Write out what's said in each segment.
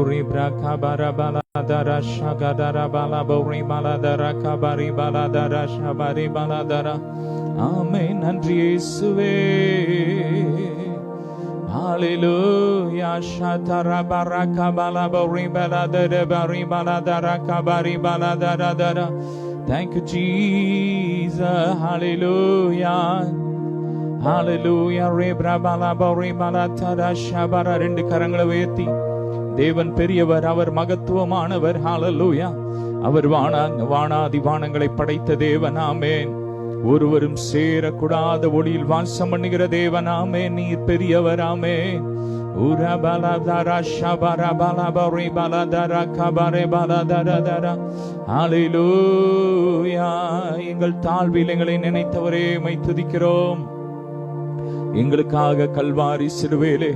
Uri braka bara bala dara shagadara bala bori bala dara kabari bala dara shabari bala dara. Amen. நன்றி இயேசுவே. Hallelujah. Shatara baraka bala bori bala dara bari bala dara kabari bala dara dara. Thank you Jesus. Hallelujah. Hallelujah. Rebra bala bori bala tara shabara. ரெண்டு கரங்களை உயர்த்தி தேவன் பெரியவர், அவர் மகத்துவமானவர். ஹalleluya. அவர் வானாதி வானங்களை படைத்த தேவன். ஆமென். ஒருவரும் சேரக்கூடாத ஒளியில் வாசம் பண்ணுகிற தேவன். ஆமென். நீர் பெரியவர். ஆமென். உரபலதரா ஷபரபலபரி பலதரா கபரே பலதரதரா. ஹalleluya. எங்கள் தாழ்வில் எங்களை நினைத்தவரே மை துதிக்கிறோம். எங்களுக்காக கல்வாரி சிலுவையிலே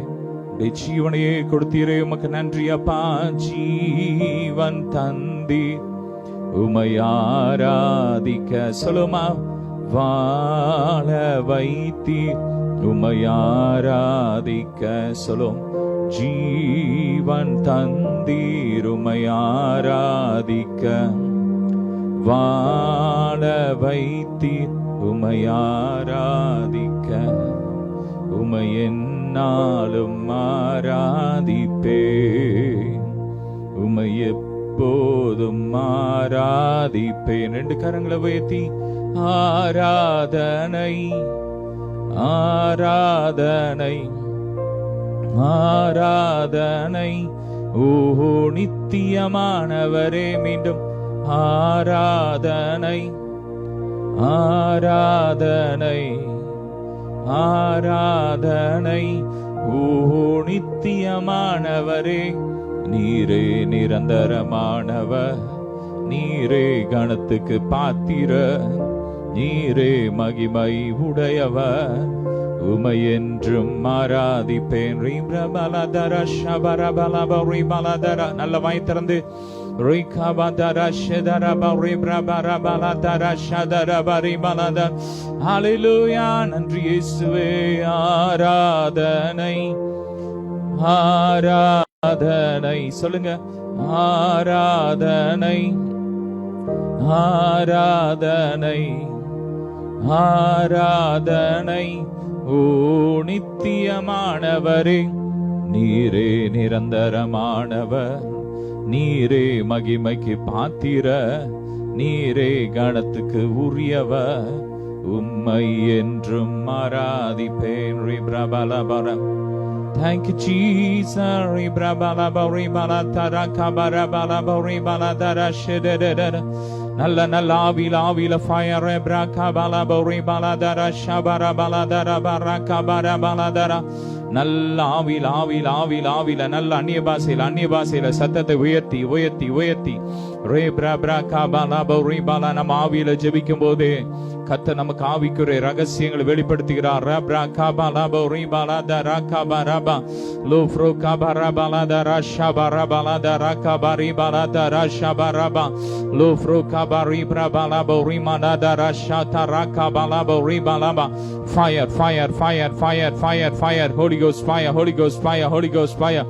ஜீவனையே கொடுத்தீரே, உமக்கு நன்றி அப்பா. ஜீவன் தந்தி உமை ஆராதிக்க சொல்லுமா, வாழ வைத்தி உமை ஆராதிக்க சொல்லும். ஜீவன் தந்தீர் உமை ஆராதிக்க, வாழ வைத்தி உமை ஆராதிக்க, உமை நாளும் ஆராதிப்பேன், உமை எப்போதும் ஆராதிப்பேன். ரெண்டு கரங்களை உயர்த்தி ஆராதனை ஆராதனை ஆராதனை. ஓஹோ நித்தியமானவரே, மீண்டும் ஆராதனை ஆராதனை ஆராதனை. ஓஹோ நித்தியமானவரே, நீரே நிரந்தரமானவர், நீரே கணத்துக்கு பாத்திர, நீரே மகிமை உடையவர், உமை என்றும் ஆராதிப்பேன். நல்ல வாய் திறந்து ஹalleluya. நன்றி இயேசுவே. ஆராதனை ஆராதனை சொல்லுங்க. ஆராதனை ஆராதனை ஆராதனை. ஓ நித்தியமானவரே, நீரே நிரந்தரமானவர், நீரே மகிமைக்கு பாத்திர, நீரே கணத்துக்கு உரியவர், உம்மை என்றும் ஆராதிப்பேன். Thank you Jesus. நல்ல நல்ல ஆவில ஆவில ஃபயர் நல்ல ஆவில ஆவில ஆவில ஆவில நல்ல அந்நிய பாஷையில சத்தத்தை உயர்த்தி உயர்த்தி உயர்த்தி நம்ம ஆவியில ஜெபிக்கும் போது கர்த்தர் நமக்கு ஆவிக்குரிய ரகசியங்களை வெளிப்படுத்துகிறார். Fire, fire, fire, fire, fire, fire, Holy Ghost fire, Holy Ghost fire, Holy Ghost fire.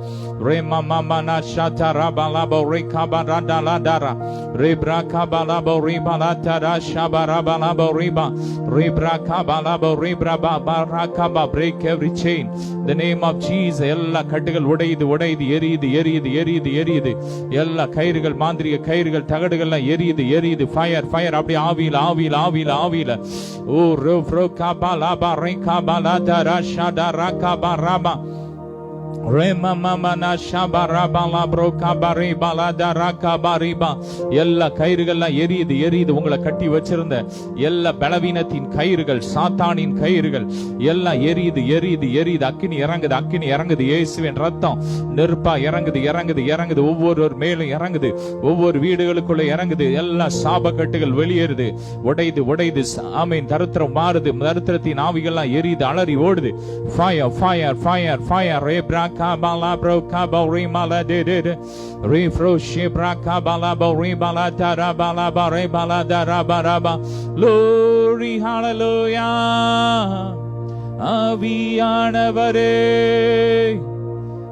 Rema mama na shata rabalabo rekabarada ladara rebra kabalabo rebalatara shabarabalabo reba rebra kabalabo rebra barakaba. Break every chain. The name of Jesus. எல்லா கட்டுகள் உடையுது உடையுது, எரியுது எரியுது எரியுது எரியுது. எல்லா கயிறுகள் மாந்திரிக கயிறுகள் தகடுகள்லாம் எரியுது எரியுது. Fire fire. அப்படி ஆவியில ஆவியில ஆவியில ஆவியில. ஓ ரோ காபாலா ரெகாபாலா ஷடா ரகாபாரபா எல்லா கயிறுகள்லாம் எரியுது எரியுது. உங்களை கட்டி வச்சிருந்த எல்லா பலவீனத்தின் கயிறுகள், சாத்தானின் கயிறுகள் எல்லாம் எரியுது எரியுது எரியுது. அக்கினி இறங்குது அக்கினி இறங்குது. இயேசுவின் ரத்தம் நெருப்பா இறங்குது இறங்குது இறங்குது. ஒவ்வொரு மேலும் இறங்குது, ஒவ்வொரு வீடுகளுக்குள்ள இறங்குது. எல்லா சாபக்கட்டுகள் வெளியேறுது, உடையுது உடையுது. ஆமீன். தரித்திரம் மாறுது, தரித்திரத்தின் ஆவிகள்லாம் எரியுது, அலறி ஓடுது. Fire fire fire fire. Kabala bro kabori mala de refro shibra kabala bori bala dara bala bare bala dara baraba. Glory hallelujah. ஆவியானவரே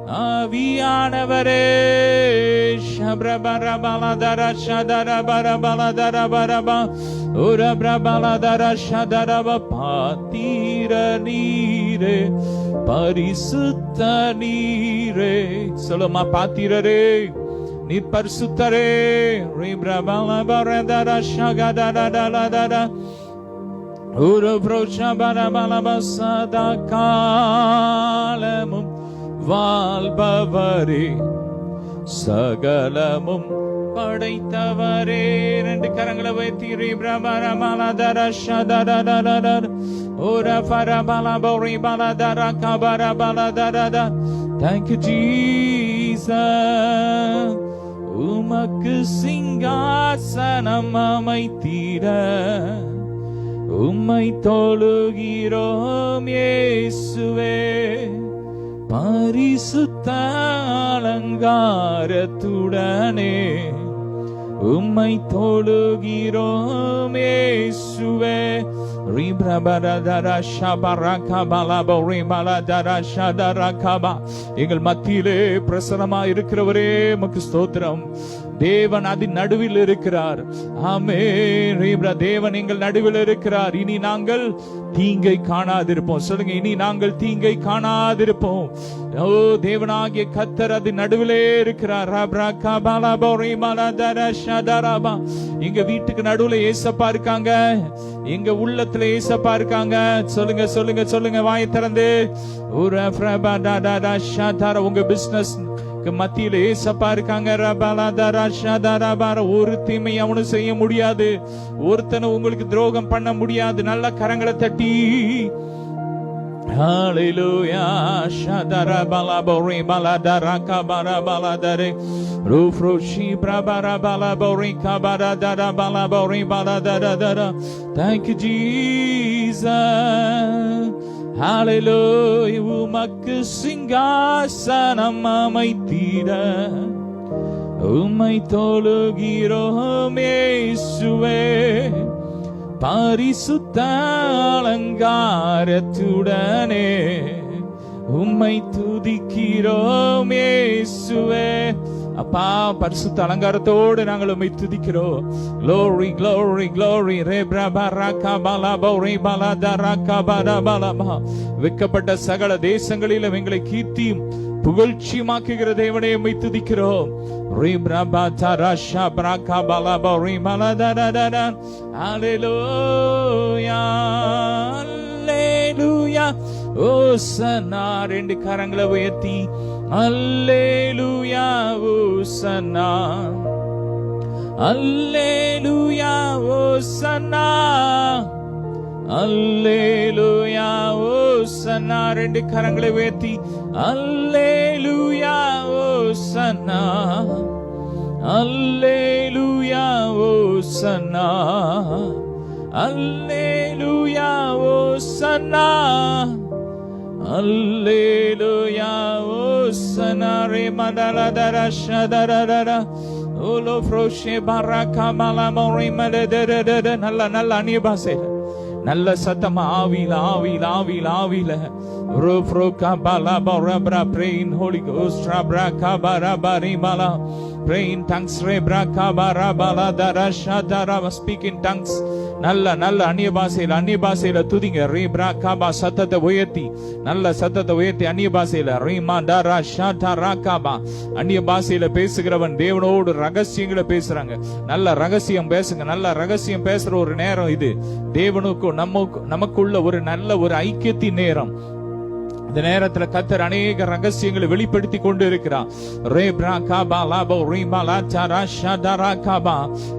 ஆவியானவரே ஷப்ரபரபலதர ஷதரபரபலதரபரபா உரபிரபலதர ஷதரப பாத்திர நீரே பரிசுத்த நீரே. சொல்லுமா, பாத்திரரே நீர் பரிசுத்தரே. ரிப்ரபலபரதர ஷகதரதரதர உரப்ரோஷபரபலப சதா காலமும் வாழ்பவரே சகலமும் படைத்தவரே. ரெண்டு கரங்களை வைத்து ரிப்ரபரபலதர ஷதரதரதர உரபரபலபரிபலதர கபரபலதரத. Thank you Jesus. உமக்கு சிங்காசனம் அமைத்திட உம்மை தொழுகிறோம் இயேசுவே. பரிசுத்த அலங்காரத்துடனே உம்மை தொழுகிறோம் இயேசுவே. எங்கள் மத்தியிலே பிரசனமா இருக்கிறவரே உமக்கு ஸ்தோத்திரம். தேவன் அதன் நடுவில் இருக்கிறார். ஆமென். தேவன் எங்கள் நடுவில் இருக்கிறார். இனி நாங்கள் தீங்கை காணாதிருப்போம். சொல்லுங்க, இனி நாங்கள் தீங்கை காணாதிருப்போம். ஓ, தேவனாகிய கர்த்தர் அது நடுவிலே இருக்கிறார். எங்க வீட்டுக்கு நடுவுல ஏசப்பா இருக்காங்க. எங்க உள்ளத்துல ஏசப்பா இருக்காங்க. சொல்லுங்க சொல்லுங்க சொல்லுங்க, வாயை திறந்து. உங்க பிசினஸ் மத்தியில ஏசப்பா இருக்காங்க. ஒரு தீமை அவனும் செய்ய முடியாது. ஒருத்தனை உங்களுக்கு துரோகம் பண்ண முடியாது. நல்ல கரங்களை தட்டி Hallelujah. Shadara balabori baladara kabara baladare. Rufro shibra bara balabori kabara dara balabori baladara dara. Thank you Jesus. Hallelujah. உமக்கு சிங்காசனம் அமைத்திட உம்மை தொழுகிறோம் இயேசுவே. பரிசுத்த அலங்காரத்துடனே உம்மை துதிக்கிறோம் இயேசுவே. அப்பா, பரிசுத்த அலங்காரத்தோடு நாங்கள் உம்மை துதிக்கிறோம். Glory glory glory. வெட்கப்பட்ட சகல தேசங்களிலும் எங்களை கீர்த்தியும் புகழ்ச்சியுமாக்குகிற தேவனே உம்மை துதிக்கிறோம். ஓசன்னா. ரெண்டு கரங்களை உயர்த்தி அல்லேலூயா ஓசன்னா அல்லேலூயா ஓசன்னா அல்லேலூயா ஓசன்னா. ரெண்டு கரங்களை உயர்த்தி அல்லேலூயா ஓசன்னா அல்லேலூயா ஓசன்னா அல்லேலூயா ஓசன்னா அல்லேலூயா ஓசன்னா. ரே மடலதர ஷதரதர ஓலோ ஃப்ரோஷே பரகா மலமோரி மடதரதர. நல்ல நல்ல அந்நிய பாஷை, நல்ல சத்தமா ஆவில ஆவில ஆவில ஆவில. ரோஃப்ரோகா Bala பரபரா. Pray in Holy Ghost. Rabraka barabari mala. Pray in tongues. Rebraka barabala darashadara. Speak in tongues. நல்ல நல்ல அந்நிய பாஷையில துதிங்க. ரீப்ராகா பா. சத்தத்தை உயர்த்தி, நல்ல சத்தத்தை உயர்த்தி அந்நிய பாஷையில ரீமா டரா ஷாடா ராகாபா. அந்நிய பாஷையில பேசுகிறவன் தேவனோடு ரகசியங்களை பேசுறாங்க. நல்ல ரகசியம் பேசுங்க. நல்ல ரகசியம் பேசுற ஒரு நேரம் இது. தேவனுக்கும் நமக்குள்ள ஒரு நல்ல ஒரு ஐக்கியத்தின் நேரம். இந்த நேரத்துல கர்த்தர் அநேக ரகசியங்களை வெளிப்படுத்தி கொண்டு இருக்கிறார்.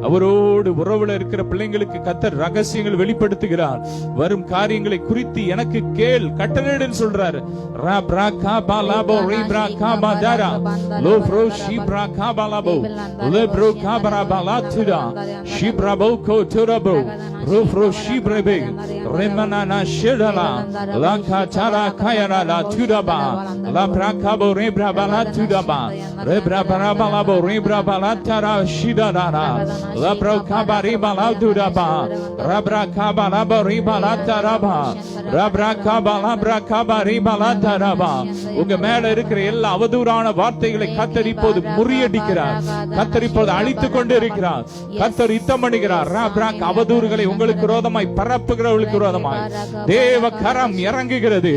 அவரோடு உறவுல இருக்கிற பிள்ளைங்களுக்கு கர்த்தர் ரகசியங்கள் வெளிப்படுத்துகிறார். வரும் காரியங்களை குறித்து எனக்கு கேள், கட்டளையிடுன்னு சொல்றாரு. Rufro Shibrebe, Remanana Shedala, Lanka Tara Kayana La Tudaba, La Prakabo Rebra Bala Tudaba, Rebra Barabalabo Rebra Balatara Shidana, La Brokabari Bala Tudaba, Rabra Kabalaba Ribalataraba, Rabra Kabalabra Kabari Balataraba. உங்க மேல இருக்கிற எல்லா அவதூறான வார்த்தைகளை கர்த்தர் இப்போது முறியடிக்கிறார். கர்த்தர் இப்போது அழித்துக் கொண்டு இருக்கிறார். கர்த்தர் யுத்தம் பண்ணுகிறார். ராப்ராக் அவதூறுகளை உங்களுக்கு விரோதமாய் பரப்புகிறவர்களுக்கு விரோதமாய் தேவ கரம் இறங்குகிறது.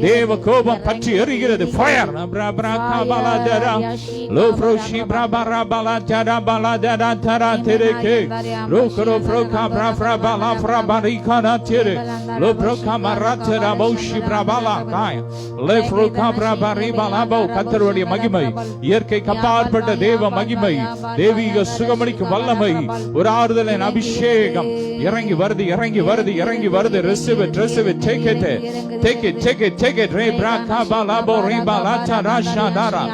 தேவ கோபம் பற்றி எரிகிறது. ஃபயர் ராப்ராகாபாலாதரா லோஃப்ரோஷி பிராபராபாலாதரா பாலாதரா தரா தெரேகே ரோக்ரோ ஃப்ரோகா பிராஃப்ராபாலா ஃப்ராபாரிகானா தெரே லோப்ரோகா மராத்தரா பௌஷி பிராபாலா காய் லோஃப்ரோகா பிராபாரிபாலாபோ. கர்த்தருடைய மகிமை, இயற்கை கப்பாற்பட்ட தேவ மகிமை, தெய்வீக சுகமளிக்கும் வல்லமை, ஒரு ஆறுதலின் அபிஷேகம் இறங்கி வருது, இறங்கி வருது, இறங்கி வருது. receive it, receive it, take it, take it, take it, take it. Rebra kabalabo ribalata rashadara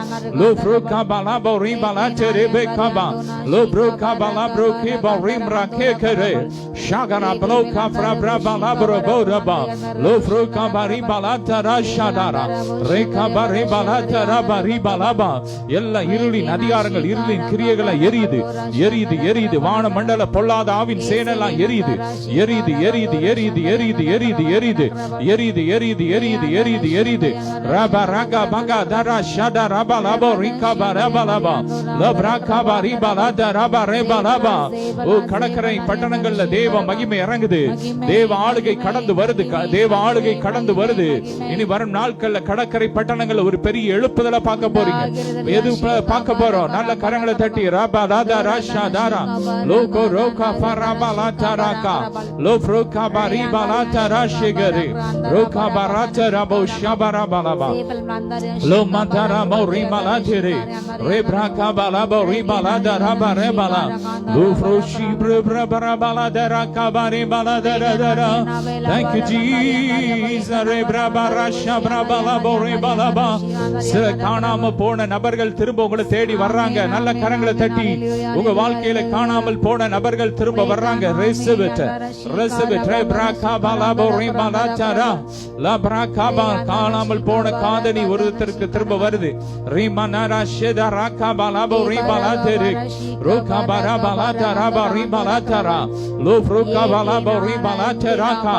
lo bro kabalabo ribalata rebekaba lo bro kabalabro keba rimra kekere shagara blo kafra brabalabro bodaba lo bro kabari balata rashadara rekabari balata rabari balaba. எல்லா இருளின் அதிகாரங்கள், இருளின் கிரியைகளை எரியுது, எரியுது, எரியுது. வான மண்டல பொல்லாத ஆவின் சேனெல்லாம் எரியுது, எரியுது, எரியுது, எரியுது, எரியுது, எரியுது, எரியுது, எரியுது, எரியுது, எரியுது, எரியுது, எரியுது. ரபா ரகா பகா தரா ஷடா ரபா லபோ ரிகபா ரபா லபா லப்ரா கபா ரிபா லதா ரபா ரபா லபா. ஓ கடற்கரை பட்டணங்கள்ல தேவ மகிமை இறங்குது. தேவ ஆளுகை கடந்து வருது, தேவ ஆளுகை கடந்து வருது. இனி வரும் நாட்கள்ல கடற்கரை பட்டணங்கள்ல ஒரு பெரிய எழுப்புதலை பார்க்க போறீங்க. எது பார்க்க போறோம்? நல்ல கரங்களை தட்டி ரபா லதா ராஷா தாரா லோகோ ரோகா ஃபரபா லாதா ராகா லோ ஃப்ரோகா பரிபா லாதா ராஷிகரி ரோகா பராதா ரபோ ஷபரா பலபா லோ மதரா மௌரிமா லாதிரி ரெப்ரா கபலா பௌரிபா லாதா ரபா ரெபலா லோ ஃப்ரோஷி பிரபரா பரபா லாதா ராகா பரிபா லாதா ரதரா. Thank you Jesus. ரெப்ரா பராஷா பிரபலா பௌரிபா லபா. சில காணாம போன நபர்கள் திரும்ப உங்களை தேடி வர்றாங்க. நல்ல கரங்களை தட்டி உங்க வாழ்க்கையில காணாமல் போன நபர்கள் திரும்ப வர்றாங்க. receive it, receive it. ரெப்ரா கபலா பௌரிபா லாதா லப்ரா கபா. காணாமல் போன காதணி ஒருத்தருக்கு திரும்ப வருது. ரீமனாரா ஷெதா ராகா பலா பௌரிபா லாதரி ரோகா பரபா லாதா ரபா ரிபா லாதரா லோ ஃப்ரோகா பலா பௌரிபா லாதராகா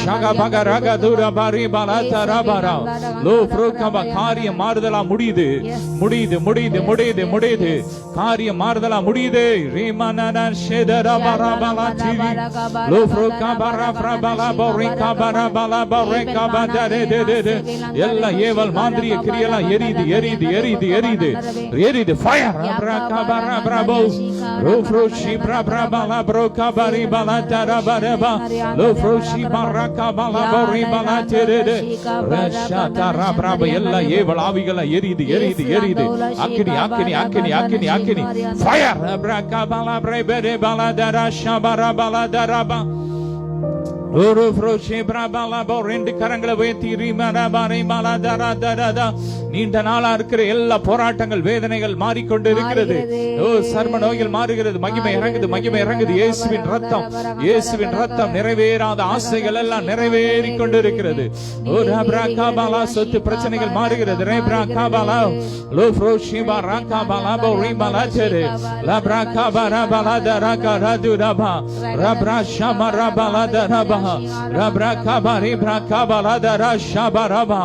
ஷகா பகா ரகா துரா பரிபா லாதரபரா லோ ஃப்ரோகா. காரியம் மாறுதலா முடியுது, முடியுது, முடியுது, முடியுது, முடியுது. காரியம் மாறுதலா முடியுது. ரீமனாரா ஷெதா ரபா ரபா லாதிரி லோ ஃப்ரோகா பரா பிரபலா பௌரிகா பரபா லபா ரெகா பதரே தே தே தே. எல்லா ஏவல் மாந்திரிய கிரியெல்லாம் எரியுது, எரியுது, எரியுது, எரியுது, எரியுது. ஃபயர் ரபரா பரா பிரபோ row ஃப்ரோஷி Prabala Broca Paribas லாதரா பரபா low ஃப்ரோஷி பரகா பலா பௌரிபா லாதரே தே ரஷா ரபரா. எல்லா ஏவல் ஆவிகளை எரியுது, எரியுது, எரியுது. அக்கினி, அக்கினி, அக்கினி, அக்கினி, அக்கினி. ஃபயர் ரபரா பலா பிரபரே பலா தரா ஷபரா பலா தரபா ஒரு ஃப்ரோஷே பிரபலா பௌ. ரெண்டு கரங்களை உயர்த்தி ரீமரா பரிபா லாதரா தரதா. நீண்ட நாளா இருக்கிற எல்லா போராட்டங்கள், வேதனைகள் மாறிக்கொண்டு இருக்கிறது. ஓ சர்ம நோய்கள் மாறுகிறது. மகிமை இறங்குது, மகிமை இறங்குது. இயேசுவின் ரத்தம், இயேசுவின் ரத்தம். நிறைவேறாத ஆசைகள் எல்லாம் நிறைவேறிக் கொண்டு இருக்கிறது. ஓ ரப்ரா கபலா. சொத்து பிரச்சனைகள் மாறுகிறது. ரேப்ரா கபலா லோ ஃப்ரோஷிபா ராகா பலா பௌ ரிபா லாதரே லப்ரா கபரா பலா தரகா ரது ரபா ரப்ரா ஷமரா பலா தரபா ரப்ரா கபரி பிரா கபலா தரா ஷபரபா.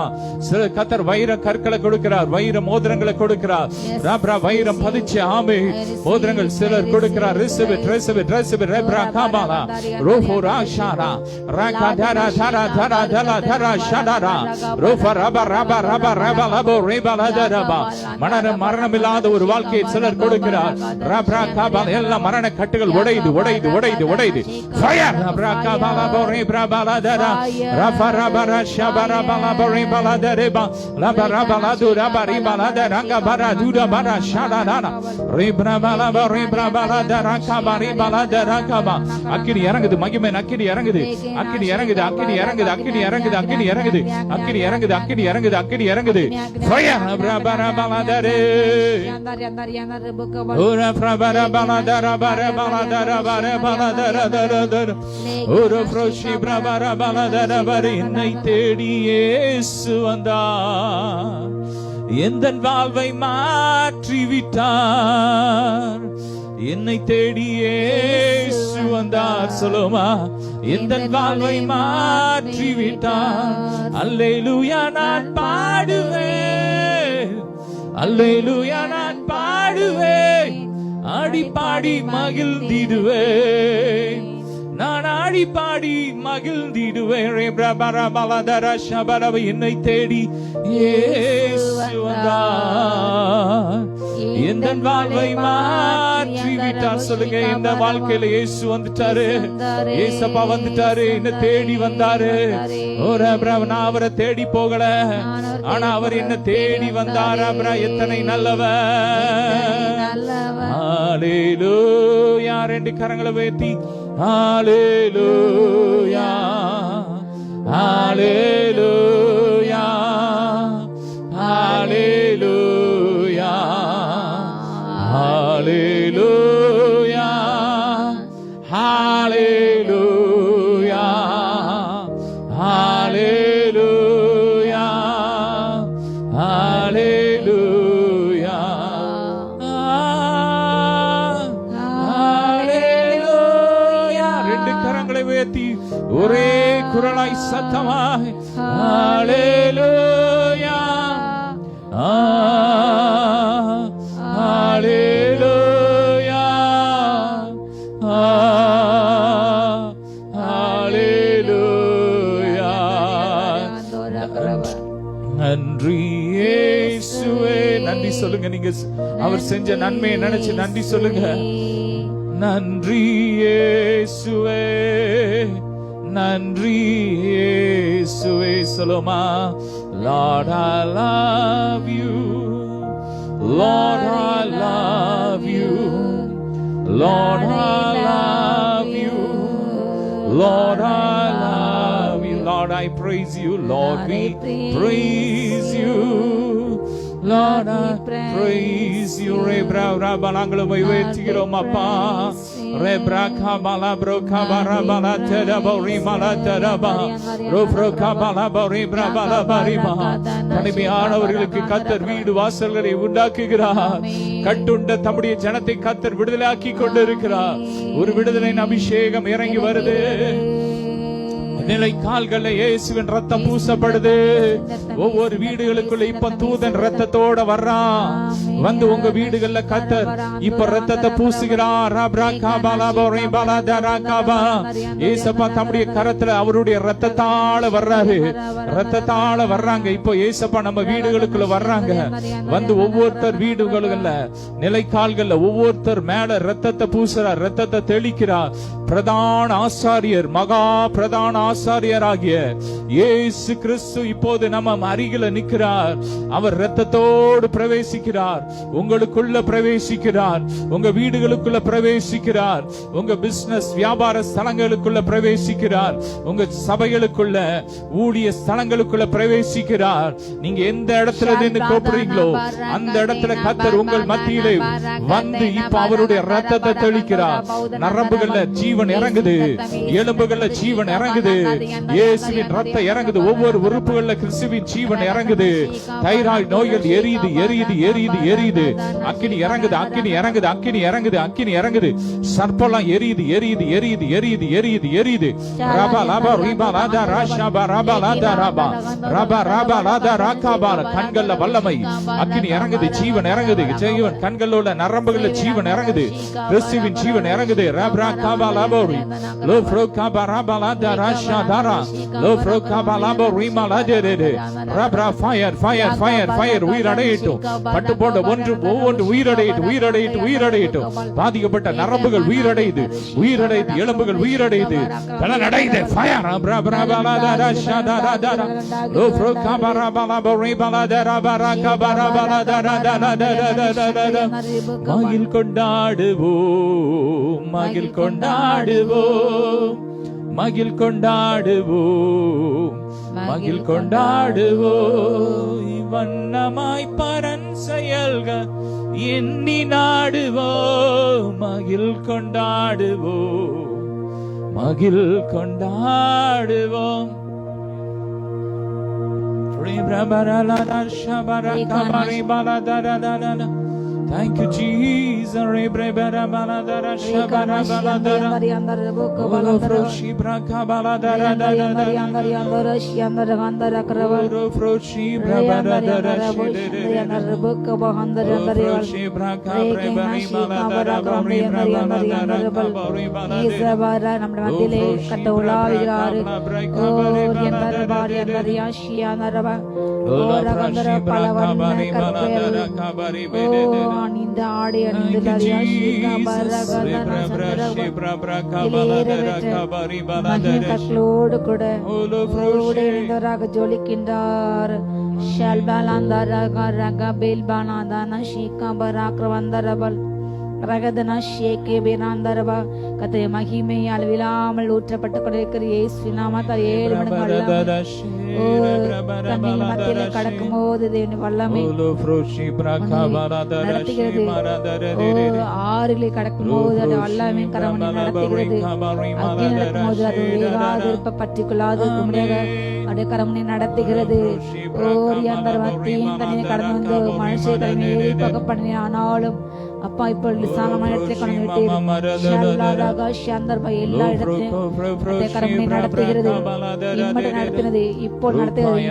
சில கர்த்தர் வைர கற்களை கொடுக்கிறார், வைர மோதிரங்களை கொடுக்கிறார். ரப்ரா வைரம் பதிச்ச ஆமே மோதிரங்கள் சிலர் கொடுக்கிறார். receive it, receive it, receive it. ரப்ரா கபலா ரோஃபோ ராஷாரா Raaga தரா தரா தரா தரா தரா ஷடரா ரோஃபா ரபா ரபா ரபா ரபா லபோ ரிபா லதரபா. மரணம் இல்லாத ஒரு வாழ்க்கையை சிலர் கொடுக்கிறார். ரப்ரா கபலா. எல்லா மரண கட்டுகள் உடையுது, உடையுது, உடையுது, உடையுது. ஃபயர் ரப்ரா கபலா போ bore brabala dara rafara bara shabara bala bore bala dereba la bara bala dura bari bala deranga bara dura bara shada dara re brabala bore brabala dara kabari bala dara kaba akiri இறங்குது மகிமை அக்கினி இறங்குது அக்கினி இறங்குது அக்கினி இறங்குது அக்கினி இறங்குது அக்கினி இறங்குது அக்கினி இறங்குது அக்கினி இறங்குது அக்கினி இறங்குது ஃபயர் பிரபர பலதரே ஓர பிரபர பலதர பர பலதர பர பலதர தர ஓர ஃப்ரோஷி பிரபர பலதர பர என்னை தேடி இயேசு வந்தார் எந்தன் வாழ்வை மாற்றி விட்டார் என்னை தேடி இயேசு வந்தார் சொல்லுமா எந்தன் வாழ்வை மாற்றி விட்டார் அல்லேலூயா நான் பாடுவேன் அல்லேலூயா நான் பாடுவேன் ஆடி பாடி மகிழ்ந்திடுவேன் நான் ஆடி பாடி மகிழ்ந்திடுவேன் என்னை தேடி இயேசு வந்தார் எந்தன் வாழ்வை மாற்றி விட்டார் சொல்லுங்க இந்த வாழ்க்கையில இயேசு வந்துட்டாரு இயேசப்பா வந்துட்டாரு என்ன தேடி வந்தாரு நான் அவரை தேடி போகல ஆனா அவர் என்ன தேடி வந்தார் எத்தனை நல்லவர் ஹல்லேலூயா ரெண்டு கரங்களை உயர்த்தி ஹல்லேலூயா ஹல்லேலூயா ஹல்லேலூயா ஹல்லேலூயா ஹல்லேலூயா ஹல்லேலூயா ஹல்லேலூயா ஹல்லேலூயா ரெண்டு கரங்களை உயர்த்தி ஒரே குரலாய் சத்தமாய் ஹல்லேலூயா ஹல்லேலூயா ஹல்லேலூயா நன்றி இயேசுவே நன்றி சொல்லுங்க நீங்க அவர் செஞ்ச நன்மையை நினைச்சு நன்றி சொல்லுங்க நன்றி இயேசுவே நன்றி இயேசுவே சொல்லுமா Lord I love you Lord I love you Lord I love you Lord I love you Lord I praise you Lord we praise you Lord I praise you Rebra rabalanglo வைவேற்றுகிறோம் அப்பா Rebra kabala bro kabara bala teraba rimala teraba robro kabala baribra bala bariba தனிமையானவர்களுக்கு கர்த்தர் வீடு வாசல்களை உண்டாக்குகிறார் கட்டுண்ட தம்முடைய ஜனத்தை கர்த்தர் விடுதலையாக்கி கொண்டிருக்கிறார் ஒரு விடுதலையின் அபிஷேகம் இறங்கி வருது நிலை கால்களை இயேசுவின் ரத்தம் பூசப்படுது ஒவ்வொரு வீடுகளுக்குள்ள இப்ப தூதன் ரத்தத்தோட வர்றான் வந்து உங்க வீடுகள்ல கர்த்தர் இப்ப ரத்தத்தை பூசுகிறார் ஏசப்பா தம்முடைய கரத்துல அவருடைய ரத்தத்தால வர்றாரு ரத்தத்தால வர்றாங்க இப்போ ஏசப்பா நம்ம வீடுகளுக்குள்ள வர்றாங்க வந்து ஒவ்வொருத்தர் வீடுகள்ல நிலை கால்கள்ல ஒவ்வொருத்தர் மேல ரத்தத்தை பூசுறார் ரத்தத்தை தெளிக்கிறார் பிரதான ஆசாரியர் மகா பிரதான ஆசாரியராகிய இயேசு கிறிஸ்து இப்போது நம்ம அருகில நிற்கிறார் அவர் இரத்தத்தோடு பிரவேசிக்கிறார் உங்களுக்குள்ள பிரவேசிக்கிறார் உங்க வீடுகளுக்குள்ள பிரவேசிக்கிறார் உங்க பிசினஸ் வியாபார ஸ்தலங்களுக்குள்ள பிரவேசிக்கிறார் உங்க சபைகளுக்குள்ள ஊழிய ஸ்தலங்களுக்குள்ள பிரவேசிக்கிறார் நீங்க எந்த இடத்துல நின்று கூப்பிடுறீங்களோ அந்த இடத்துல கர்த்தர் உங்கள் மத்தியிலே வந்து இப்ப அவருடைய இரத்தத்தை தெளிக்கிறார் நரம்புகள்ல ஜீவன் இறங்குது எலும்புகள்ல ஜீவன் இறங்குது இயேசுவின் ரத்தம் இறங்குது ஒவ்வொரு உறுப்புகள்ல கிறிஸ்துவின் ஜீவன் இறங்குது தைராய்டு நோய்கள் எரியுது எரியுது எரியுது எரியுது அக்கினி இறங்குது அக்கினி இறங்குது அக்கினி இறங்குது அக்கினி இறங்குது சர்ப்பலாம் எரியுது எரியுது எரியுது எரியுது எரியுது எரியுது ரபா லபா ரிபா லாதா ராஷபா ரபா லாதா ரபா ரபா ரபா லாதா ராகாபா கண்கள்ல வல்லமை அக்கினி இறங்குது ஜீவன் இறங்குது ஜீவன் கண்கள்ல உள்ள நரம்புகள்ல ஜீவன் இறங்குது கிறிஸ்துவின் ஜீவன் இறங்குது ரபா காபா லபோரி லோ ஃப்ரோ காபா ரபா லாதா ராஷா தாரா லோ ஃப்ரோ காபா லபோ ரிமா லாதே ரபா ஃபயர் ஃபயர் ஃபயர் ஃபயர் உயிர் அடையட்டும் பட்டு போட்ட ஒவ்வொன்று உயிரடையட்டும். பாதிக்கப்பட்ட நரம்புகள் உயிரடையுது, எலும்புகள் உயிரடையுது, பலனடையுது. ஃபயர் மகிழ் கொண்டாடுவோம், மகிழ் கொண்டாடுவோம், மகிழ் கொண்டாடுவோம், மகிழ் கொண்டாடுவோம். வண்ணமாய் பரன் செயல்கள் எண்ணி நாடுவோம், மகிழ் கொண்டாடுவோம், மகிழ் கொண்டாடுவோம். Thank you, Jesus. இந்த ஆடை அணிந்து கூட ஜொலிக்கின்றார். ரகதனா ஷேகே பேனாந்தரபா கத்தை மகிமை அளவில்லாமல் ஊற்றப்பட்டு கொண்டிருக்கிற இயேசு நாமத்தால் 7 மணிக்கு மத்தியில கடக்கும் போது தேவன் வல்லமை நடத்துகிறது. ஆறுகளை கடக்கும் போது அது வல்லமை கரமணி நடத்துகிறது. அக்னி நடக்கும் போது அது வேகாது இருப்ப பற்றி கொள்ளாது முடியாத அது கரமணி நடத்துகிறது. தண்ணியை கடந்து வந்து மனுஷ தலைமையை பக பண்ணி ஆனாலும் அப்பா இப்போ விசாலமான இடத்துல கொண்டு விட்டீர்கள். எல்லா இடத்திலும் கரமணி நடத்துகிறது. இம்மட்டு நடத்தினது இப்போ நடத்துகிறது.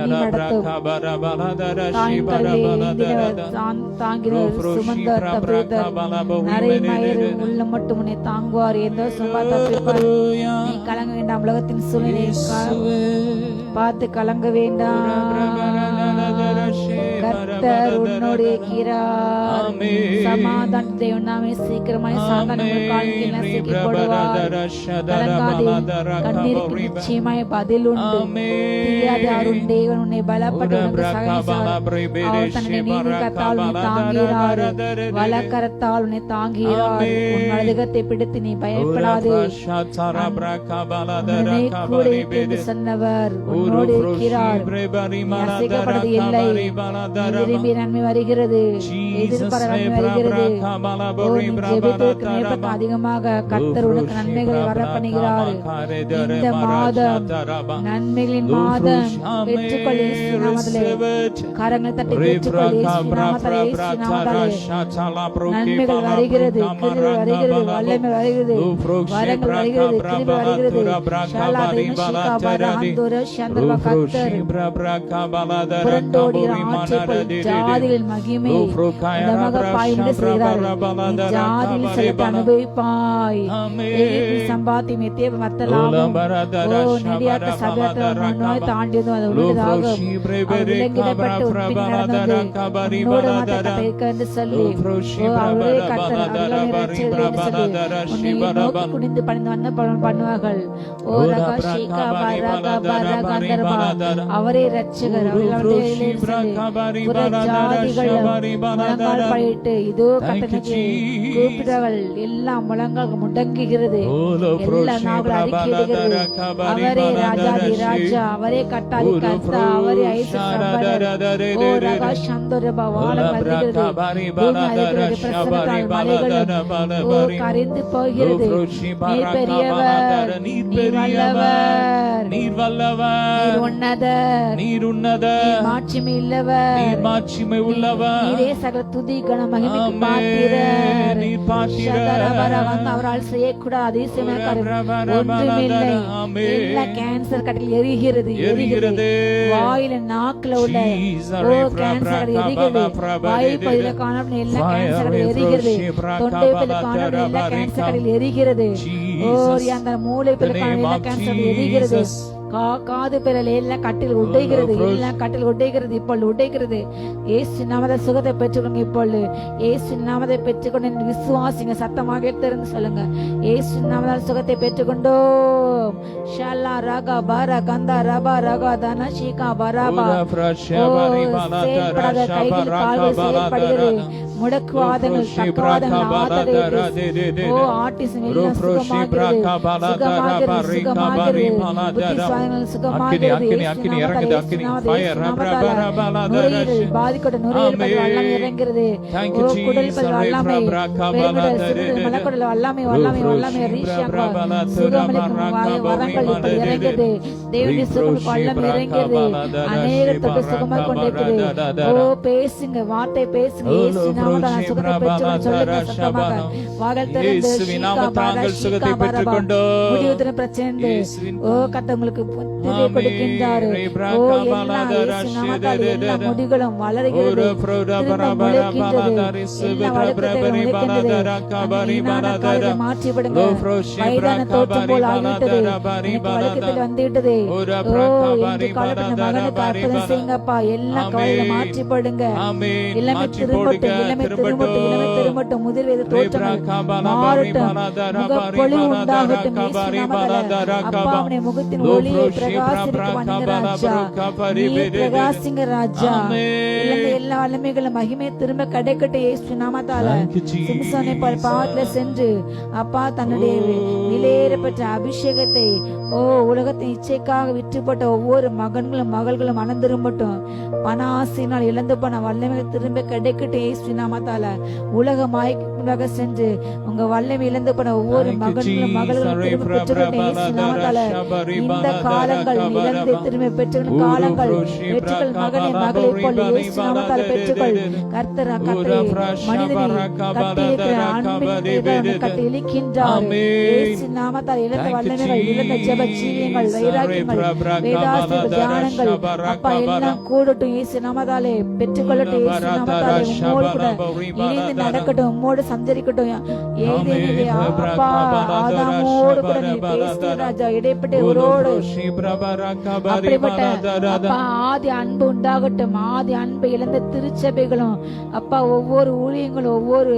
உள்ள மட்டும் உன்னை தாங்குவார். எந்த நீ கலங்க வேண்டாம். உலகத்தின் சூழ்நிலை பார்த்து கலங்க வேண்டாம். கர்த்தர் உன்னோடு இருக்கிறார். சமாதானத்தை உண்ணாமே சீக்கிரமாய் கண்ணீருக்கு நிச்சயமாய் பதில் உண்டு. தேவன் உன்னை பலப்பட்டு தாங்குகிறார். வலக்கரத்தால் உன்னை தாங்குகிறார். உன் அழுகத்தை பிடித்து நீ பயப்படாது. சொன்னவர் உன்னோடு இருக்கிறார். அசைக்கப்படுவது இல்லை. விரும்பி நன்மை வருகிறது. எதிர்பார்த்த நன்மை வருகிறது. அதிகமாக கர்த்தர் உனக்கு நன்மைகளை வர பண்ணுகிறார். இந்த மாதம் நன்மைகளின் மாதம் பெற்றுக்கொள். கரங்களை தட்டி பெற்றுக்கொள். நன்மைகள் வருகிறது. கிருபை வருகிறது. வல்லமை வருகிறது. வரங்கள் வருகிறது. கிருபை வருகிறது. ஜாதிகளின் மகிமை அனுபவிப்பாய். சம்பாத்தியமே தேவ மத்தலாமும் நெடியாட்ட சபையாய் தாண்டியதும் அது உள்ளதாகும். விலங்கிடப்பட்டு சொல்லி அவரே கர்த்தர் குனிந்து பணிந்து வண்ண பண்ணுவார்கள். அவரே ரட்சகர். இதோ கட்டணத்தை கூப்பிடுகள் எல்லாம் முழங்கால் முடங்குகிறது. எல்லா நாங்கள் அறிக்கையிடுகிறது. அவரே ராஜாதி ராஜா. அவரே கட்டாதி கர்த்தா. அவரே கரைந்து போகிறது. நீர் பெரியவர். நீர் வல்லவர். நீர் வல்லவர். உன்னதர். நீர் உன்னதர். மாட்சிமை உள்ளவர். நீர் மாட்சிமை உள்ளவர். நீரே சகல துதி கன மகிமைக்கு பாத்திரர். நீர் பாத்திரர். அவரால் செய்யக்கூடாத அதிசயமான ஒன்றுமில்லை. எல்லா கேன்சர் கட்டில் எரிகிறது. எரிகிறது. வாயில நாக்குல உள்ள கேன்சர் எரிகிறது. வாயில் பகுதியில காணப்படும் எல்லா கேன்சர் எரிகிறது. தொண்டை பகுதியில் காணப்படும் எல்லா கேன்சர் எரிகிறது. அந்த மூளை பகுதியில் காணப்படும் எல்லா கேன்சர் எரிகிறது. காது பிறல் எல்லாம் கட்டில் உடைகிறது, எல்லாம் கட்டில் உடைகிறது, இப்பொழுது உடைகிறது. இயேசு நாமத்தை சுகத்தை பெற்றுக்கொள்ளுங்க. இப்பொழுது இயேசு நாமத்தை பெற்றுக்கொண்டு விசுவாசிங்க. சத்தமாக எடுத்து சொல்லுங்க, இயேசு நாமத்தால் சுகத்தை பெற்றுக்கொண்டோம். ஷல்லா ராகா பாரா கந்தா ரபா ரகா தன ஷீகா பராபா. செயல்படாத கைகள் கால்கள் செயல்படுகிறது. முடக்குவாதங்கள் தக்கவாதங்கள் ஆதரவு. ஓ ஆட்டிசம் எல்லாம் சுகமாகிறது, சுகமாகிறது, சுகமாகிறது. புத்திசாலிகள் சுகமாகிறது. நுரையீரல் பாதிக்கொண்ட நுரையீரல் வல்லமை இறங்கிறது. ஓ குடல்கள் வல்லமை, பெருங்குடல் சிறுகுடல் மலக்குடல் வல்லமை வல்லமை வல்லமை ரீஷாங்கா சுகமளிக்கும் வரங்கள் இப்படி இறங்குது. தேவனுடைய சுகம் வல்லமை இறங்குது. அநேகத்துக்கு சுகமாக கொண்டிருக்குது. ஓ பேசுங்க, வார்த்தை பேசுங்க. இயேசு நாமத்தால் சுகத்தை பெற்றுக்கொண்டு சொல்லுங்க சத்தமாக. வாகள் திறந்து சுகத்தை பெற்றுக்கொண்டோம். முடிவுதின பிரச்சனை ஓ கத்தவங்களுக்கு புத்தியை கொடுக்கின்றாரு. ஓ எல்லா இயேசு நாமத்தால் எல்லா முடிகளும் வளர்கிறது, திரும்ப முளைக்கின்றது. எல்லா வழக்கத்தை முளைக்கின்றது. மாற்றிவிடுங்க. வயதான தோற்றம் போல் ஆகிவிட்டது, வழக்கத்தில் வந்துவிட்டது. ஓ என்று காலப்பட்ட மகனுக்கு அற்புதம் செய்யுங்கப்பா. எல்லா கவலையில மாற்றிப்படுங்க. எல்லாமே திரும்பட்டும், எல்லாமே திரும்பட்டும், எல்லாமே திரும்பட்டும். முதிர்வேத தோற்றங்கள் மாறட்டும், முகப்பொழிவு உண்டாகட்டும். அப்பா அவனுடைய முகத்தின் ஒளியை பிரகாசிக்க பண்ணுங்க ராஜா, நீ பிரகாசிங்க ராஜா. எல்லா வல்லமைகளும் மகிமை திரும்ப கிடைக்கட்டும் இயேசு நாமத்தால. சிம்சோனை போல் பாவத்துல சென்று அப்பா தன்னுடைய நிலையேறப்பட்ட அபிஷேகத்தை ஓ உலகத்தை இச்சைக்காக விற்று போட்ட ஒவ்வொரு மகன்களும் மகள்களும் மனம் திரும்பட்டும். பண ஆசையினால் இழந்து போன வல்லமை திரும்ப கிடைக்கட்டும் இயேசு நாமத்தால. உலக மாய்க்காக சென்று உங்க வல்லமை இழந்து போன ஒவ்வொரு மகன்களும் மகள்களும் திரும்ப பெற்றுக்கொண்ட இயேசு நாமத்தால. இந்த காலங்கள் இழந்து திரும்ப பெற்றுக்கொண்ட காலங்கள் வெற்றிகள் மகனை மகளை போல் இயேசு நாமத்தால பெற்றுக்கொள். கர்த்தர் கர்த்தரை மனிதனை கட்டியிருக்கிற அன்பின் கட்டி இழுக்கின்றார். இயேசு நாமத்தால் இழந்த வல்லமைகள், இழந்த ஜெப ஜீவியங்கள், வைராக்கியங்கள், வேதாசங்கள், தியானங்கள் அப்பா எல்லாம் கூடட்டும் இயேசு நாமத்தாலே. பெற்றுக்கொள்ளட்டும் இயேசு நாமத்தாலே. உம்மோடு கூட இணைந்து நடக்கட்டும், உம்மோடு சஞ்சரிக்கட்டும். அப்பா ஆதாமோடு கூட நீ பேசு ராஜா, இடைப்பட்ட ஒரோடு அப்படிப்பட்ட அப்பா ஆதி அன்பு உண்டாகட்டும். ஆதி அன்பு இழந்த திருச்சபைகளும் அப்பா ஒவ்வொரு ஊழியங்களும் ஒவ்வொரு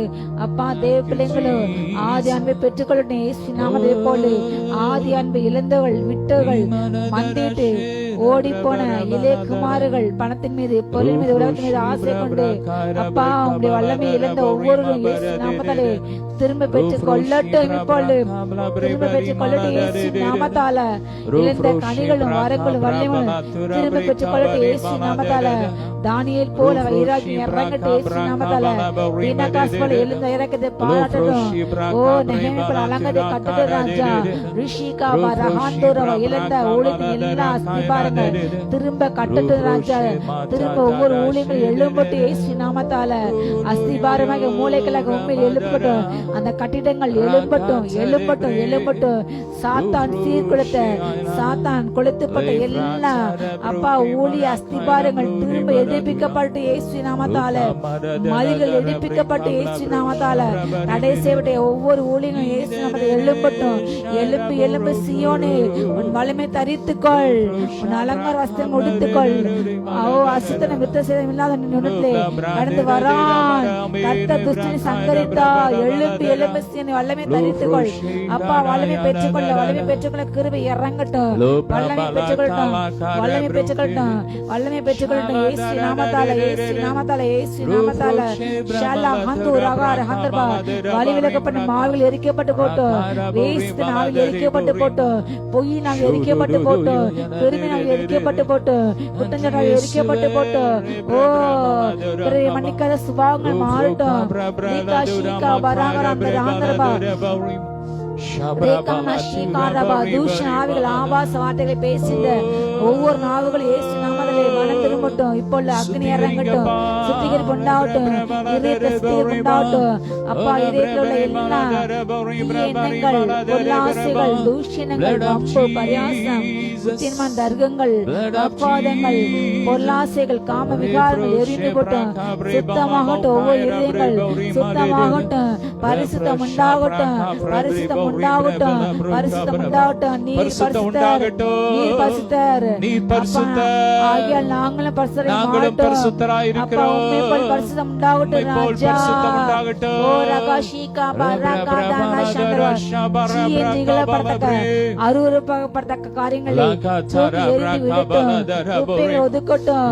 அப்பா தேவ பிள்ளைங்களும் ஆதி அன்பை பெற்றுக்கொள்ளட்டும் இயேசு நாமத்தை போல. ஆதி அன்பை இழந்தவள் விட்டவர்கள் மந்திட்டு ஓடி போன இளைய குமார்கள் பணத்தின் மீது பொருள் மீது உலகத்தின் மீது ஆசை கொண்டு அப்பா உங்களுடைய வல்லமை இழந்த ஒவ்வொருவரும் இயேசு நாமத்தாலே திரும்ப பெற்றுக் கொள்ளட்டும். இப்பொழுது திரும்ப பெற்றுக் கொள்ளட்டும் இயேசு நாமத்தால. இழந்த கனிகளும் வரங்களும் வல்லமையும் திரும்ப பெற்றுக் கொள்ளட்டும் இயேசு நாமத்தால. தானியேல் போல வைராக்கியம் இறங்கட்டும் இயேசு நாமத்தால. வீணாகாஸ் போல எழுந்த இறக்கத்தை பாராட்டட்டும். ஓ நெகேமியா போல அலங்கத்தை கட்டட்டும் ராஜா. ரிஷிகா ரஹாந்தோரவ இழந்த ஊழியத்தின் எல்லா அஸ்திபாரங்கள் திரும்ப கட்டட்டும் ராஜா. திரும்ப ஒவ்வொரு ஊழியங்களும் எழும்பட்டும் இயேசு நாமத்தால. அஸ்திபாரமாக மூளைகளாக உண்மையில் எழுப்பட்டும். அந்த கட்டிடங்கள் எழும்பட்டும், எழும்பட்டும், எழும்பட்டும். சாத்தான் சீர்குலைத்த, சாத்தான் கொளுத்தப்பட்ட எல்லா அப்பா ஊழிய அஸ்திபாரங்கள் திரும்ப எதிர்ப்பிக்கப்பட்டு இயேசு நாமத்தால. மதில்கள் எதிர்ப்பிக்கப்பட்டு இயேசு நாமத்தால. தடை செய்யப்பட்ட ஒவ்வொரு ஊழியங்களும் இயேசு நாமத்தால எழும்பட்டும். எழும்பு எழும்பு சீயோனே, உன் வலிமை தரித்துக்கொள், உன் அலங்கார வஸ்திரம் உடுத்துக்கொள். ஓ அசுத்தன வித்த சேதம் இல்லாத நிலத்திலே கடந்து வரான். கர்த்தர் துஷ்டனை சங்கரித்தா. எழும்பு எழும்பு சீயோனே, வல்லமை தரித்துக்கொள். அப்பா வல்லமை பெற்றுக்கொள்ள, வல்லமை பெற்றுக்கொள்ள கிருபை இறங்கட்டும். வல்லமை பெற்றுக்கொள்ளட்டும், வல்லமை பெற்றுக்கொள்ளட்டும், வல்லமை பெற்றுக்கொள்ளட்டும் இயேசு நாமத்தால. இயேசு நாமத்தால, இயேசு நாமத்தால. ஷல்லா ஹந்து ரகார் ஹந்தர்பா. வலி விலக்கப்பட்ட மாவில் எரிக்கப்பட்டு போட்டோம். வேஸ்தின் ஆவில் எரிக்கப்பட்டு போட்டோம். பொய்யினால் எரிக்கப்பட்டு போட்டோம். பெருமையினால் எரிக்கப்பட்டு போட்டோம். குற்றஞ்சாட்டால் எரிக்கப்பட்டு போட்டோம். ஓ மன்னிக்காத சுபாவங்கள் மாறட்டும். ஆபாச வார்த்தைகளை பேசிந்த ஒவ்வொரு நாவுகள் இயேசு நாமத்திலே மனம் திரும்பட்டும். இப்பொழுது அக்னி இறங்கட்டும். சுத்திகரிப்பு உண்டாகட்டும். இதயத்தை சுத்திகரிப்பு உண்டாகட்டும். அப்பா இதயத்தில் உள்ள எல்லா எண்ணங்கள், பொருளாசைகள், தூஷணங்கள், வம்பு, பரியாசம், புத்தியன்மான் தர்க்கங்கள், அப்பாதங்கள், பொருளாசைகள், காம விகாரங்கள் எரிந்து போட்டும். சுத்தமாகட்டும். ஒவ்வொரு இதயங்கள் சுத்தமாகட்டும். பரிசுத்தம் உண்டாகட்டும், பரிசுத்தம் உண்டாகட்டும், பரிசுத்தம் உண்டாகட்டும். நீர் பரிசுத்தர், நீர் பரிசுத்தர், நீர் பரிசுத்தர். ஆகையால் நாங்களும் பரிசுத்தராய் இருக்கிறோம். உம்மை போல் பரிசுத்தம் உண்டாகட்டும் ராஜா. ஓ ரகாஷிகா பரகாதானா சந்தரா ஜீயதிகள பரதக அருவருப்படத்தக்க காரியங்களை தூக்கி எறிந்து விடட்டும். குப்பைகளை ஒதுக்கட்டும்.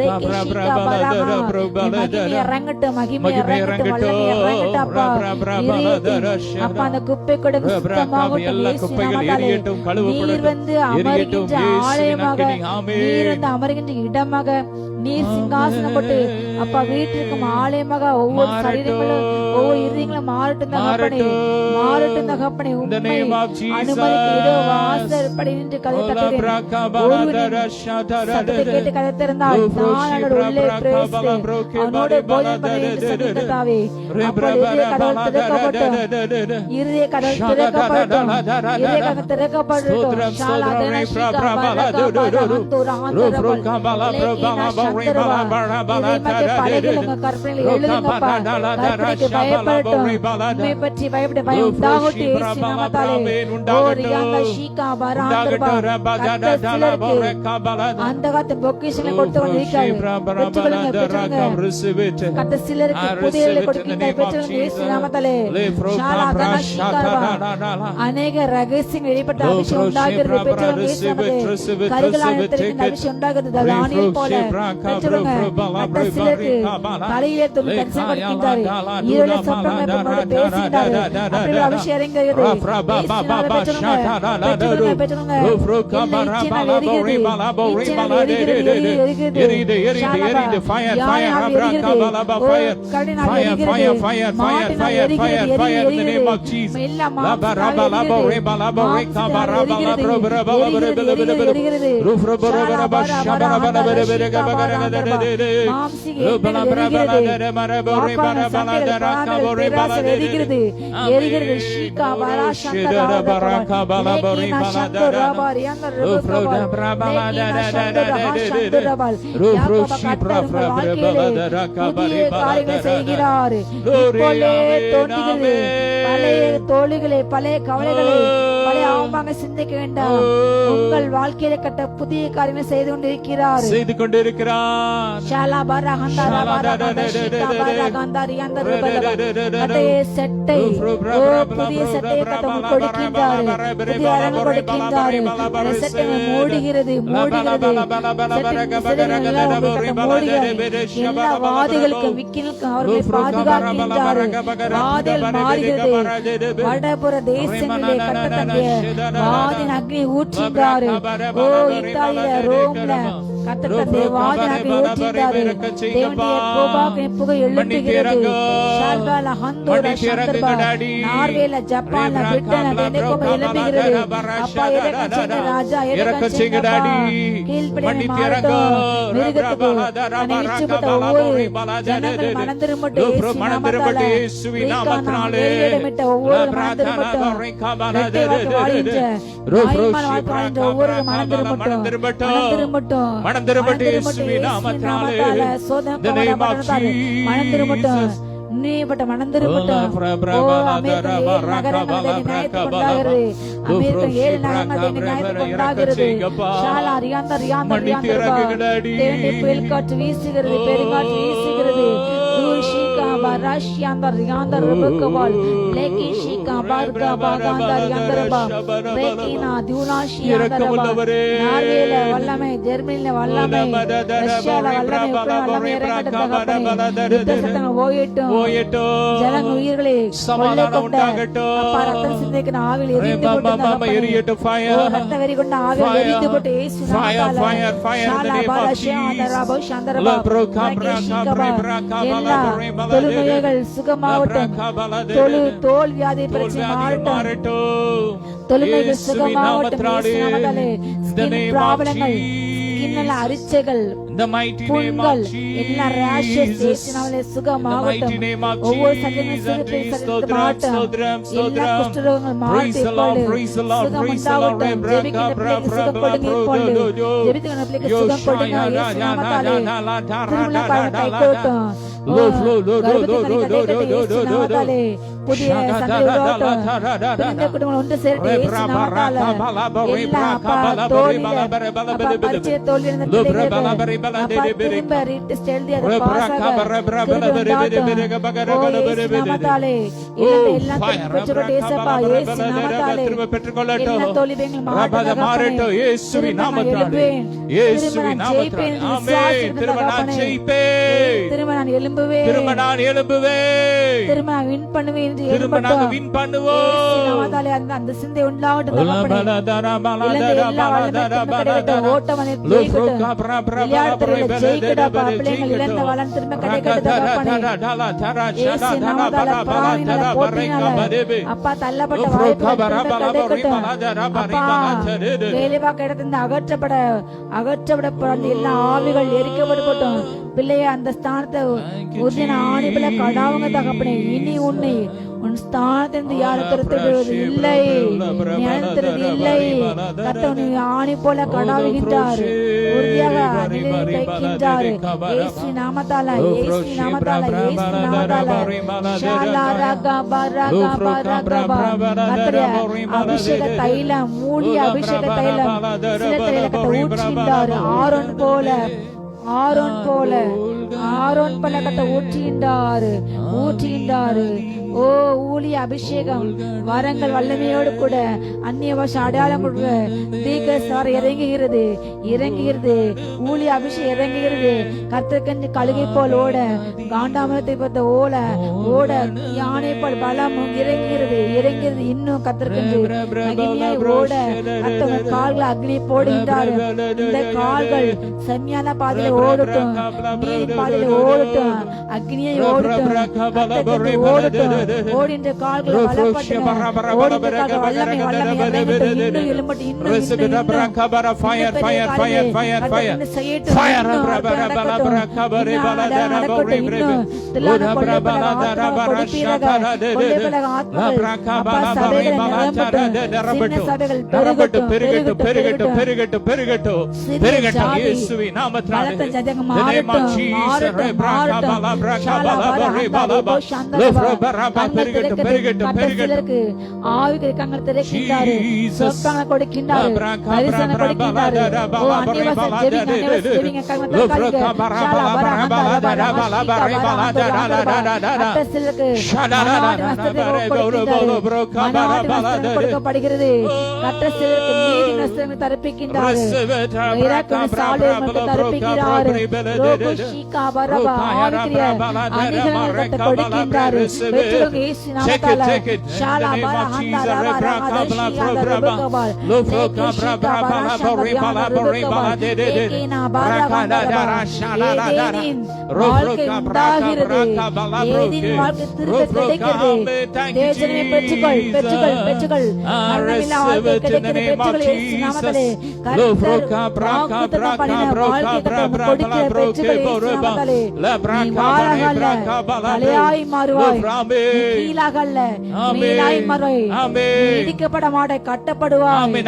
ரேகிஷிகா பரகா மகிமை இறங்கட்டும், மகிமை இறங்கட்டும், வல்லமை இறங்கட்டும் அப்பா. அப்பா அந்த குப்பை கூட சுத்தமாகட்டும். நீர் வந்து அமர்கின்ற ஆலயமாக, நீர் வந்து அமர்கின்ற இடமாக, நீர் சிங்காசனம் போட்டு அப்பா வீட்டிற்கும் ஆலயமாக ஒவ்வொரு சரீரங்களும் ஒவ்வொரு இருதயங்களும் மாறட்டும் தகப்பனே, மாறட்டும் தகப்பனே. உம்மை அனுமதிக்கு இதோ வாசற்படி நின்று கதவை தட்டுகிறேன். சத்தத்தை கேட்டு கதவை திறந்தால் நான் அவனோட உள்ளே பிரவேசித்து அவனோடு போஜனம் பண்ணுவேன் என்று சொன்ன கர்த்தாவே. அப்பொழுது இருதய கதவுகள் திறக்கப்பட்டும், இருதய கதவுகள் திறக்கப்பட்டும், இருதய கதவுகள் திறக்கப்படட்டும். ஷாலா தனஷிகா பரகா பரஹந்தோரா ஹந்தரபல் லேகினா சந்தரபா. இறைமகே பலகையிலுங்க கற்பனையில் எழுதுங்கப்பா. கற்பனைக்கு பயப்படட்டும். உம்மை பற்றி பயப்பட பயம் உண்டாகட்டும் இயேசு நாமத்தாலே. ஓ ரியாங்கா ஷீகா பரஹந்தரபா. கர்த்தர் சிலருக்கு அந்த காலத்து பொக்கிஷங்களை கொடுத்து கொண்டிருக்கிறார். பெற்றுக்கொள்ளுங்க, பெற்றுக்கொள்ளுங்க. கர்த்தர் சிலருக்கு புதையலை கொடுக்கின்றார். பெற்றுக்கொள்ளுங்க இயேசு நாமத்தாலே. ஷாலா தனஷிகா அநேக ரகசியங்கள் வெளிப்பட்ட அபிஷேகம் உண்டாகிறது. பெற்றுக்கொள்ளுங்க இயேசு நாமத்தாலே. கருகளால் எடுத்திருக்கின்ற அபிஷேகம் உண்டாகிறது. தானியேல் போல பெற்றுக்கொள்ளுங்க. கர்த்தர் சிலருக்கு தலையிலே துணி தரிசனம் கொடுக்கின்றார். ஈரோல சொப்பனங்களை உங்களோடு பேசுகின்றார். அப்படி அபிஷேகம் இறங்குகிறது. இயேசு நாமத்தாலே பெற்றுக்கொள்ளுங்க, பெற்றுக்கொள்ளுங்க, பெற்றுக்கொள்ளுங்க. இச்சையினால் எரிகிறது, இச்சையினால் எரிகிறது, எரிகிறது. ஷாலா யானை எரிகிறது. ஓ கடினால் எரிகிறது. மாட்டினால் எரிகிறது, எரிகிறது. எல்லா மாம்சத்தால் எரிகிறது. மாம்சத்தால் எரிகிறது, எரிகிறது. ஷாலா பரா பரா ஷீகா பரஹந்தரபா. மாம்சிக எண்ணங்கள் எரிகிறது. வாக்கான சண்டைகள் பிராணங்கள் பேராசைகள் எரிகிறது, எரிகிறது. ஷீகா பரா சந்தரபா. லேகினா சந்தரபா ரியாங்கர் ரபபா. லேகினா சந்தரபா சந்தரபா. யாக்கோப கர்த்தர் உங்கள் வாழ்க்கையிலே புதிய காரியங்களை செய்கிறார். இப்போலே தோன்றுகிறது. பழைய தோல்விகளை, பழைய கவலைகளை, பழைய அவமாக சிந்திக்க வேண்டாம். உங்கள் வாழ்க்கையில கட்ட புதிய காரியங்களை செய்து கொண்டிருக்கிறார். ஷாலா பரா ஹந்தரா பரா ஷீகா பரா கந்தரி அந்த ரபலபா. கதையை செட்டை, ஓ புதிய செட்டையை கட்ட கொடுக்கின்றார். புதிய அரங்கு கொடுக்கின்றார். அந்த செட்டை மூடுகிறது, மூடுகிறது. எல்லா வாதிகளுக்கும் விக்கினுக்கும் அவர்களை பாதுகாக்கின்றார். வாதிகள் மாறுகிறது. வடபுற தேசங்களிலே கட்டத்தங்கிய வாதின் அக்னி ஊற்றுகின்றார். ஓ இத்தாலியில, ரோம்ல கத்தத்தே வாதின் அக்னி ஊற்றுகின்றார். தேவனுடைய கோபாக்னி புகை எழும்புகிறது. ஷால்கால ஹந்தோரா சந்தர்பா. நார்வேல, ஜப்பான்ல, பிரிட்டன்ல எனக்கும் எழும்புகிறது. அப்பா இறக்கம் செய்யுங்க ராஜா, இறக்கம் செய்யுங்க அப்பா. கீழ்ப்படியை மாறட்டும். மிருகத்துக்கு தன்னை விற்றுப்பட்ட ஒவ்வொரு ஜனங்கள் மனம் திரும்பட்டும் இயேசுவின் நாமத்தினாலே. வெளியிடமிட்ட ஒவ்வொரு மனம் திரும்பட்டும். இரட்டை வாழ்க்கை வாழ்கின்ற, மாயமான வாழ்க்கை வாழ்கின்ற ஒவ்வொரு மனம் திரும்பட்டும், மனம் திரும்பட்டும், மனம் திரும்பட்டும் இயேசுவின் நாமத்தினாலே. சோதனை பட்டணத்தாலே மனம் திரும்பட்டும். நீப்பட்ட மனம் திரும்பட்டும். ஓ அமெரிக்கா 7 நகரங்கள் நியாயத்துக்கு கொண்டாகிறது. அமெரிக்கா 7 நகரங்கள் நியாயத்துக்கு கொண்டாகிறது. ஷாலா ரியாந்தா ரியாந்தா ரியாந்தா. தேவனுடைய புயல் காற்று வீசுகிறது, பெருங்காற்று வீசுகிறது. ஷீகா பராஷியாந்தா ரியாந்தா ரபகபால். லேகி ஷீகா பார்கா பாகாந்தா ரியாந்தா ரபா. ரேகினா தியூனாஷியாந்தா ரபா. நார்வேல வல்லமை, ஜெர்மனில வல்லமை, ரஷ்யால வல்லமை, உக்ரைன்ல வல்லமை இறங்கட்டும். யுத்த சத்தங்கள் ஓயட்டும். ஜனங்கள் உயிர்களை சமாதானம் உண்டாகட்டும். அப்பா ரத்தம் சிந்திக்கிற ஆவில் எரிந்து போட்டு ரத்த வெறி கொண்ட ஆவில் எரிந்து போட்டு இயேசு நாமத்தாலே. ஷாலா பராஷியாந்தா ரபா சந்தரபா. எல்லா தொழுநோய்கள் சுகமாகட்டும். தோல் வியாதி பிரச்சனை மாறட்டும். தொழுநோய்கள் சுகமாகட்டும் இயேசு நாமத்தாலே. ஸ்கின் ப்ராப்ளங்கள், ஸ்கின்ல அரிச்சைகள், In the mighty name of புண்கள் எல்லா rashes Jesus. இயேசுவினாலே சுகமாகட்டும். In the mighty name of ஒவ்வொரு Jesus. சகல சிறுத்தை Stotram, மாட்டும். stotram, எல்லா stotram. குஷ்டரோகங்கள் Praise மாறட்டும் the Lord, இப்பொழுது. praise the Lord, சுகம் praise the Lord. உண்டாகட்டும். ஜெபிக்கின்ற பிள்ளைக்கு சுகம் கொடுங்க இப்பொழுது. ஜெபிக்கின்ற பிள்ளைக்கு சுகம் கொடுங்க இயேசு நாமத்தாலே. திருமண காலம் கைகூட்டும். புதிய சந்ததி உருவாகட்டும். பிறந்த குடும்பங்கள் ஒன்று சேரட்டும் இயேசு நாமத்தாலே. எல்லா அப்பா தோல்வியில அப்பா பரீட்சை தோல்வியில இருந்த பிள்ளைகளுக்கு அப்பா திரும்ப ரீடெஸ்ட் எழுதி அதை பாஸ் ஆக கிருபை உண்டாகட்டும். ஓ இயேசு நாமத்தாலே எல்லாம் திரும்ப பெற்றுக்கொண்டு இயேசப்பா இயேசு நாமத்தாலே எல்லா தோல்வியையும் மாறட்டும் இயேசுவின் நாமத்தாலே. திரும்ப நான் ஜெயிப்பேன் திரும்ப நான் எழும்புவேன் திரும்ப நான் வின் பண்ணுவேன் என்று நாமத்தாலே அந்த சிந்தை உண்டாகட்டும். ஓட்டம் ஜெயிக்கடப்பா பிள்ளைகள் இழந்த வளன் திரும்ப அப்பா தள்ளப்பட்ட வேலைவாக்க இடத்துல அகற்றப்பட எல்லா ஆவிகள் எரிக்கப்படட்டும். பிள்ளைய அந்த ஸ்தானத்தை உறுதியான ஆணிபில கடாவுங்க தகப்பனே. இனி உன்னை உன் ஸ்தானத்திலிருந்து யாரும் துரத்துவது இல்லை, நினைத்துறது இல்லை. கர்த்தர் ஆணி போல கடாவுகின்றார், உறுதியாக கைக்கின்றார். இயேசு நாமத்தால இயேசு நாமத்தால இயேசு நாமத்தால ஷாலா ரகா பரகா பரகா. கர்த்தரே அபிஷேக தைலம் மூடிய அபிஷேக தைலம் சில தைலத்தை ஊற்றினார். ஆரோன் போல கட்ட ஊற்றினார். ஓ ஊழிய அபிஷேகம் வரங்கள் வல்லமையோடு கூட அந்நிய பாஷை அடையாளம் கொடுக்க தீர்க்கதரிசனம் இறங்குகிறது. ஊழிய அபிஷேகம் இறங்குகிறது. கர்த்தருக்கு கழுகை போல் ஓட காண்டாமரத்தை பார்த்த ஓட யானை போல் பலம் இறங்குகிறது. இன்னும் கர்த்தருக்கு மகிமையாய் ஓட கர்த்தர் கால்கள் அக்னி போடுகின்றார். இந்த கால்கள் செம்மையான பாதையில ஓடட்டும், நீரின் பாதையில ஓடட்டும், அக்னியை ஓடட்டும், ஓடட்டும். ஓடின்ற கால்களை பலப்படுத்துங்க. ஓடின்ற கால்கள் வல்லமை இன்னும் எழும்பட்டு இன்னும் கொடுக்கப்படுகிறது.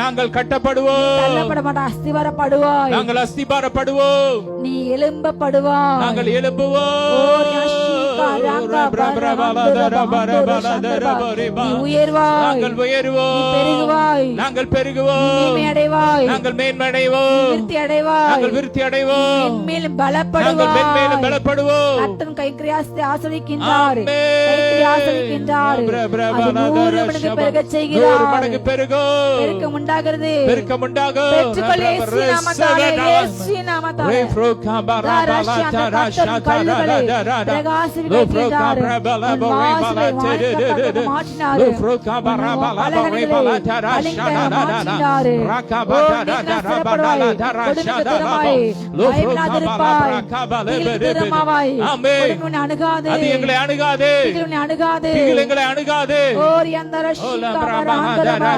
நாங்கள் கட்டப்படுவோம், அஸ்திவாரப்படுவாய், நாங்கள் அஸ்திவாரப்படுவோம், நீ எழும்பப்படுவாய், நாங்கள் எழும்புவோம், நாங்கள் பெருகுவோம், நாங்கள் மேன்மையடைவோம், விருத்தி அடைவோம், மேலும் பலப்படுவோம். கர்த்தர் கைக்கிரியாசத்தை ஆசீர்வதிக்கின்றார், பெருகச் செய்கிறார். பெருக்கம் உண்டாகிறது. பெற்றுக்கொள் இயேசு நாமத்தாலே, இயேசு நாமத்தாலே. அணுகாது. திகில் எங்களை அணுகாது. ஓரியந்தர ஷிகாபரஹந்தரபா.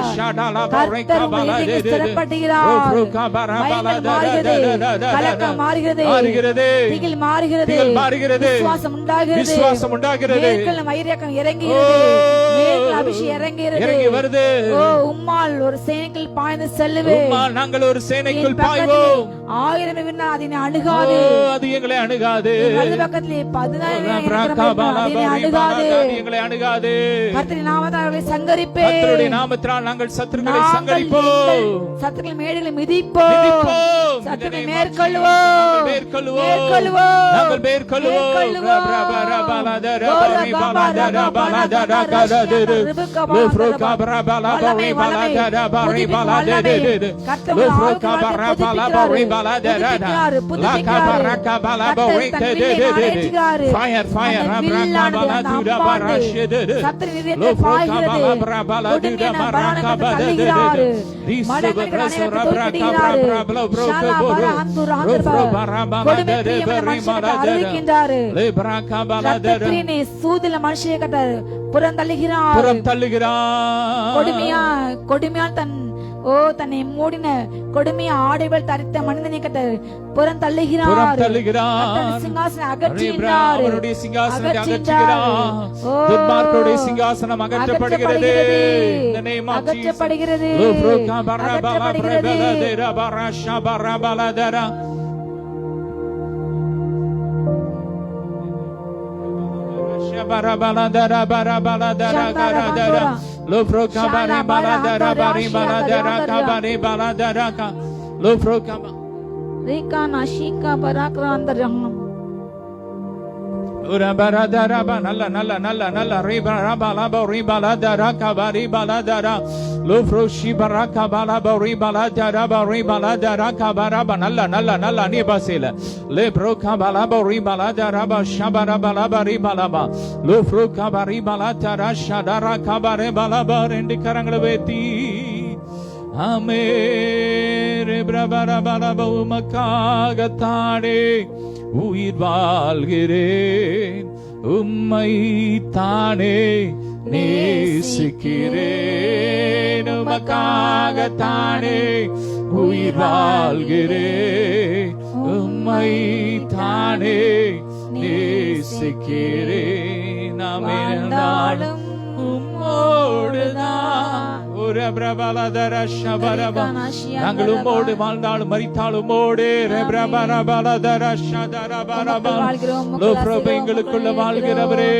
கர்த்தர் உங்கள் இதயத்தை ஸ்திரப்படுத்துகிறார். பயங்கள் மாறுகிறது, கலக்கம் மாறுகிறது, திகில் மாறுகிறது, விசுவாசம் உண்டாகிறது, மேற்கொள்ளும் வைரக்கம் இறங்குகிறது, மேற்கொள் அபிஷேகம் இறங்கி வருது. ஓ உம்மால் ஒரு சேனைக்குள் பாய்ந்து செல்லுவேன். நாங்கள் ஒரு சேனைக்குள் பாய்வோம். 1000 விண்ணா அதனை அணுகாது. அது எங்களை அணுகாது. வலது பக்கத்திலே 14 அணுகாது. எங்களை அணுகாது. கர்த்தரின் நாமத்தால் அவர்களை சங்கரிப்பேன். கர்த்தருடைய நாமத்தால் நாங்கள் சத்துருக்களை சங்கரிப்போம். சத்துருக்களை மேடைகளை மிதிப்போம். சத்துருக்களை மேற்கொள்வோம். நாங்கள் மேற்கொள்வோம். சூதில மனுஷியை கட்டாரு புறம் தள்ளுகிறார். கொடுமையால் தன்னை மூடின கொடுமைய ஆடைகள் தரித்த மனிதனை கட்டாரு புறம் தள்ளுகிறார். சிங்காசனம் அகற்றுகிறார். துன்மார்க்கருடைய சிங்காசனம் அகற்றப்படுகிறது. கரங்களை வேத்தி உமக்காகத்தானே உயிர் வாழ்கிறேன், உம்மை தானே நேசிக்கிறேன். உமக்காகத்தானே உயிர் வாழ்கிறேன், உம்மை தானே நேசிக்கிறேன். நாளும் உம்மோடுதான். நாங்கள் உம்மோடு வாழ்ந்தாலும் மரித்தாலும் உம்மோடு. எங்களுக்குள்ள வாழ்கிறவரே,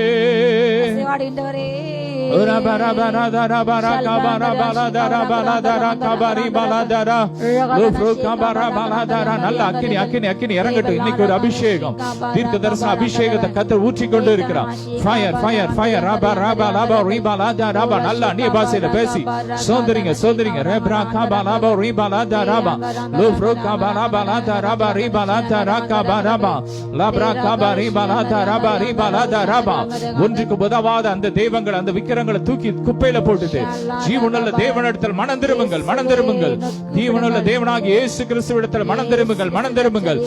இறங்கட்டும். இன்னைக்கு ஒரு அபிஷேகம், தீர்க்க தரிசன அபிஷேகத்தை கர்த்தர் ஊற்றி கொண்டு இருக்கிறார். Fire fire fire. நல்லா அந்நிய பாஷையில பேசி சோதரிங்க. ஒன்றுக்கு உதவாத அந்த தெய்வங்கள், அந்த விக்கிரங்களை தூக்கி குப்பையில போட்டுட்டு ஜீவனுள்ள தேவனிடத்தில் மனம் திரும்புங்கள். ஜீவனுள்ள தேவனாகிய இயேசு கிறிஸ்துவிடத்தில் மனம் திரும்புங்கள்.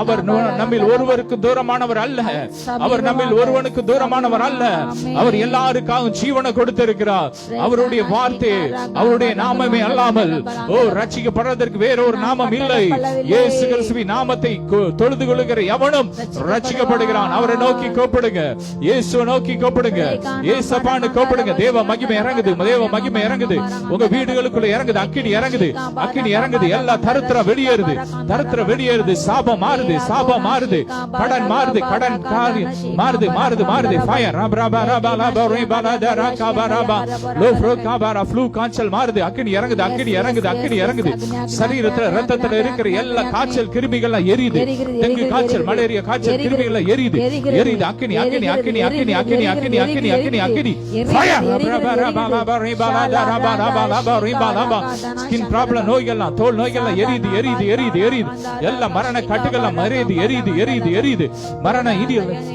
அவர் நம்மில் ஒருவருக்கு தூரமானவர் அல்ல. அவர் நம்மில் ஒருவனுக்கு தூரமானவர் அல்ல. அவர் எல்லாருக்காகவும் ஜீவனை கொடுத்திருக்கிறார். அவருடைய வார்த்தை, அவருடைய நாமமே அல்லாமல் ரட்சிக்கப்படுவதற்கு வேறொரு நாமம் இல்லை. இயேசு கிறிஸ்துவின் நாமத்தை தொழுது கொள்ளுகிற எவனும் ரட்சிக்கப்படுகிறான். அவரை நோக்கி கூப்பிடுங்க, இயேசுவை நோக்கி கூப்பிடுங்க, இயேசப்பான்னு கூப்பிடுங்க. தேவ மகிமை இறங்குது. உங்க வீடுகளுக்குள்ள இறங்குது. அக்கினி இறங்குது. எல்லா தரித்திரம் வெளியேறுது. சாபம் மாறுது. கடன் மாறுது. ஃபயர் காய்ச்சல் மாறுது. அக்கினி இறங்குது. சரீரத்துல ரத்தத்துல இருக்கிற எல்லா காய்ச்சல் கிருமிகள் எரியுது. டெங்கு காய்ச்சல், மலேரியா காய்ச்சல் கிருமிகள் எரியுது. அக்கினி ஸ்கின் ப்ராப்ளம் நோய்கள்லாம், தோல் நோய்கள்லாம் எரியுது எரியுது எரியுது எரியுது. எல்லா மரண கட்டுகள்லாம் எரியுது எரியுது எரியுது எரியுது. மரணம்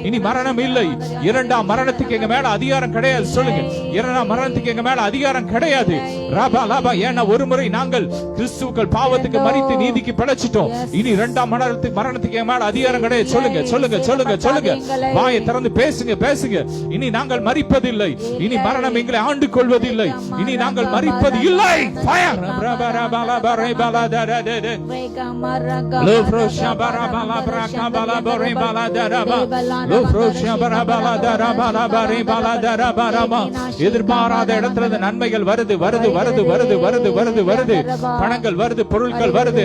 இனி மரணம் இல்லை. இரண்டாம் மரணத்துக்கு எங்க மேல அதிகாரம் கிடையாது. சொல்லுங்க, இரண்டாம் மரணத்துக்கு எங்க மேல அதிகாரம் கிடையாது. ராபா லாபா. ஏன்னா ஒரு முறை நாங்கள் கிறிஸ்துவுக்கள் பாவத்துக்கு மரித்து நீதிக்கு பிழைச்சிட்டோம். இனி இரண்டாம் மரணத்துக்கு எங்க மேல அதிகாரம் கிடையாது. சொல்லுங்க சொல்லுங்க சொல்லுங்க சொல்லுங்க. வாயை திறந்து பேசுங்க பேசுங்க. இனி நாங்கள் மரிப்பதில்லை. இனி மரணம் எங்களை ஆண்டு கொள்வதில்லை. இனி நாங்கள் மரிப்பது இல்லை. ஃபயர். எதிர்பாராத இடத்துல நன்மைகள் வருது வருது வருது வருது வருது வருது வருது. பணங்கள் வருது, பொருட்கள் வருது.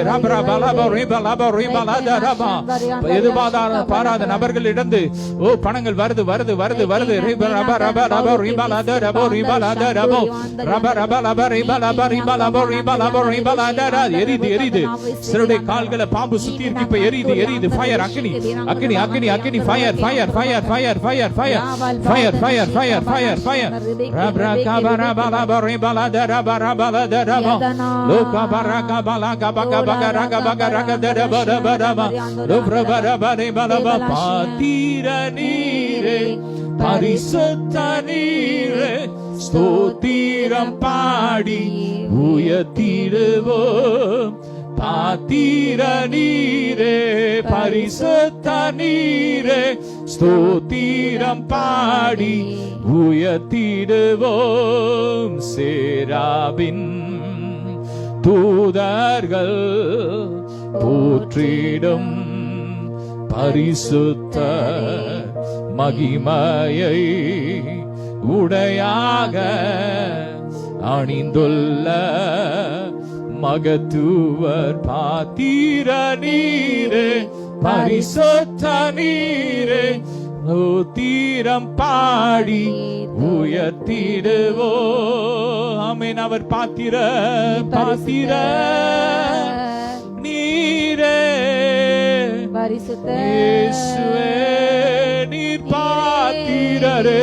எதிர்பாராத நபர்கள் இடந்து பணங்கள் வருது வருது வருது வருது. எரிது எரிது. சிலருடைய கால்களை பாம்பு சுத்தி இருக்கு. இப்ப எரிது எரிது. ஃபயர். அக்னி அக்னி அக்னி அக்னி. Fire fire fire fire fire fire fire fire fire fire fire. ரபரா கபரா பலா பரி பலா தரா பரா பலா தரா லோகா பரா கபலா கபகா பகரா கபகரா கதரா பரா பரா லோப்ரா பரா பரி பலா பாத்திர நீரே பரிசுத்த நீரே ஸ்தோத்திரம் பாடி உயர்த்திடுவோம். பாத்திர நீரே பரிசுத்த நீரே ஸ்தோத்திரம் பாடி உயர்த்திடுவோம். சேராபின் தூதர்கள் போற்றிடும் பரிசுத்த மகிமையை உடையாக அணிந்துள்ள மகத்துவர் பாத்திர நீரே பரிசுத்த நீரே ஸ்தோத்திரம் பாடி உயர்த்திடுவோ. ஆமென். அவர் பாத்திர பாத்திர நீரே பரிசுத்த இயேசுவே நீர் பாத்திரரே.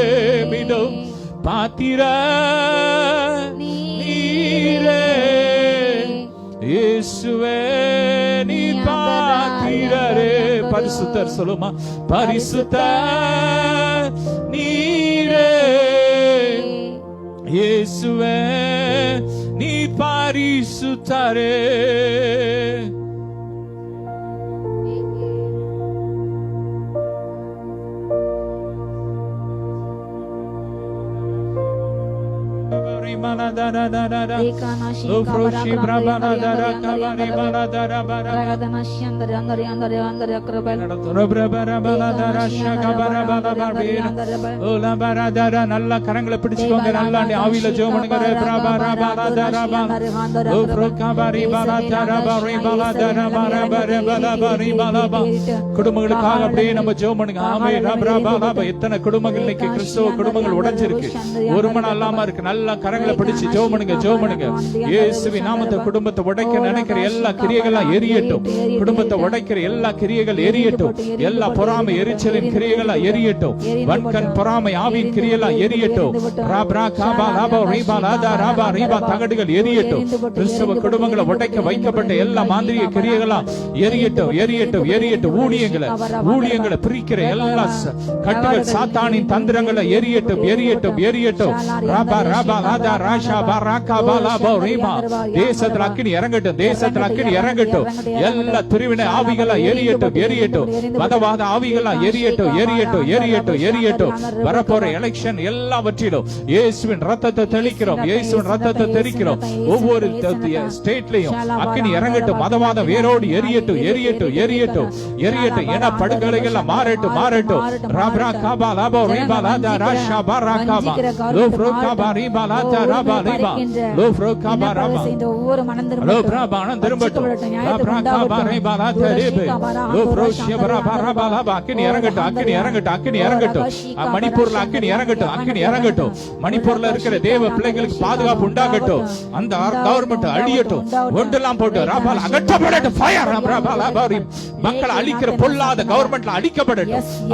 மீண்டும் பாத்திர நீரே இயேசுவே நீர் பாத்திரரே. பரிசுத்தர் சொல்லுமா, பரிசுத்த நீரே இயேசுவே நீர் பரிசுத்தரே. நல்ல கரங்களை பிடிச்சுக்கோங்க. நல்லா ஆவியில ஜெபம் பண்ணுங்க. குடும்பங்களுக்காக அப்படியே நம்ம ஜெபம் பண்ணுங்க. எத்தனை குடும்பங்கள் இன்னைக்கு கிறிஸ்தவ குடும்பங்கள் உடைஞ்சிருக்கு, ஒரு மனம் இல்லாம இருக்கு. நல்லா கரங்களை பிடிச்சு ஜெபம் பண்ணுங்க ஜெபம் பண்ணுங்க. இயேசுவின் நாமத்தை குடும்பத்தை உடைக்க நினைக்கிற எல்லா கிரியைகளும் எரியட்டும். குடும்பத்தை உடைக்கிற எல்லா கிரியைகள் எரியட்டும். எல்லா பொறாமை எரிச்சலின் கிரியைகள் எரியட்டும். வன்கண் பொறாமை ஆவியின் கிரியெல்லாம் எரியட்டும். தகடுகள் எரியட்டும். கிறிஸ்தவ குடும்பங்களை உடைக்க வைக்கப்பட்ட எல்லா மாந்திரிக கிரியைகளும் எரியட்டும் எரியட்டும் எரியட்டும். ஊழியங்களை பிரிக்கிற எல்லா கட்டுகள் சாத்தானின் தந்திரங்களை எரியட்டும் எரியட்டும் எரியட்டும். தேசத்துல அக்கினி இறங்கட்டும். தேசத்துல அக்கினி இறங்கட்டும். எல்லா பிரிவினை ஆவிகளா எரியட்டும் எரியட்டும். மதவாத ஆவிகளா எரியட்டும் எரியட்டும் எரியட்டும் எரியட்டும். வரப்போற எலெக்ஷன் எல்லாவற்றிலும் இயேசுவின் ரத்தத்தை தெளிக்கிறோம். இயேசுவின் ரத்தத்தை தெளிக்கிறோம். ஒவ்வொரு ஸ்டேட்லயும் அக்கினி இறங்கட்டும். மதவாதம் வேரோடு எரியட்டும் எரியட்டும் எரியட்டும் எரியட்டும். என படுகொலைகள் மாறட்டும் மாறட்டும். ராபரா காபா லாபோ ரீபா லாதா ராஷா பாரா காபா லோப்ரோ காபா ரீபா லாதா ஷாதா ரபா ரிபா லோ ஃப்ரோகா பரபா இந்த ஒவ்வொரு மனம் திரும்பட்டும். லோ பிரபா திரும்பட்டும் ரப்ரா கபா ரிபா லா தரிபே லோ ஃப்ரோஷிய பரபா ரபா லபா அக்கினி இறங்கட்டும் அக்கினி இறங்கட்டும் அக்கினி இறங்கட்டும் மணிப்பூர்ல அக்கினி இறங்கட்டும் அக்கினி இறங்கட்டும் மணிப்பூர்ல இருக்கிற தேவ பிள்ளைகளுக்கு பாதுகாப்பு உண்டாகட்டும் அந்த கவர்மெண்ட் அழியட்டும் ஒன்றெல்லாம் போட்டு ரபால் அகற்றப்படட்டும் ஃபயர் ரபால் ரபாரி மக்களை அழிக்கிற பொல்லாத கவர்மெண்ட்ல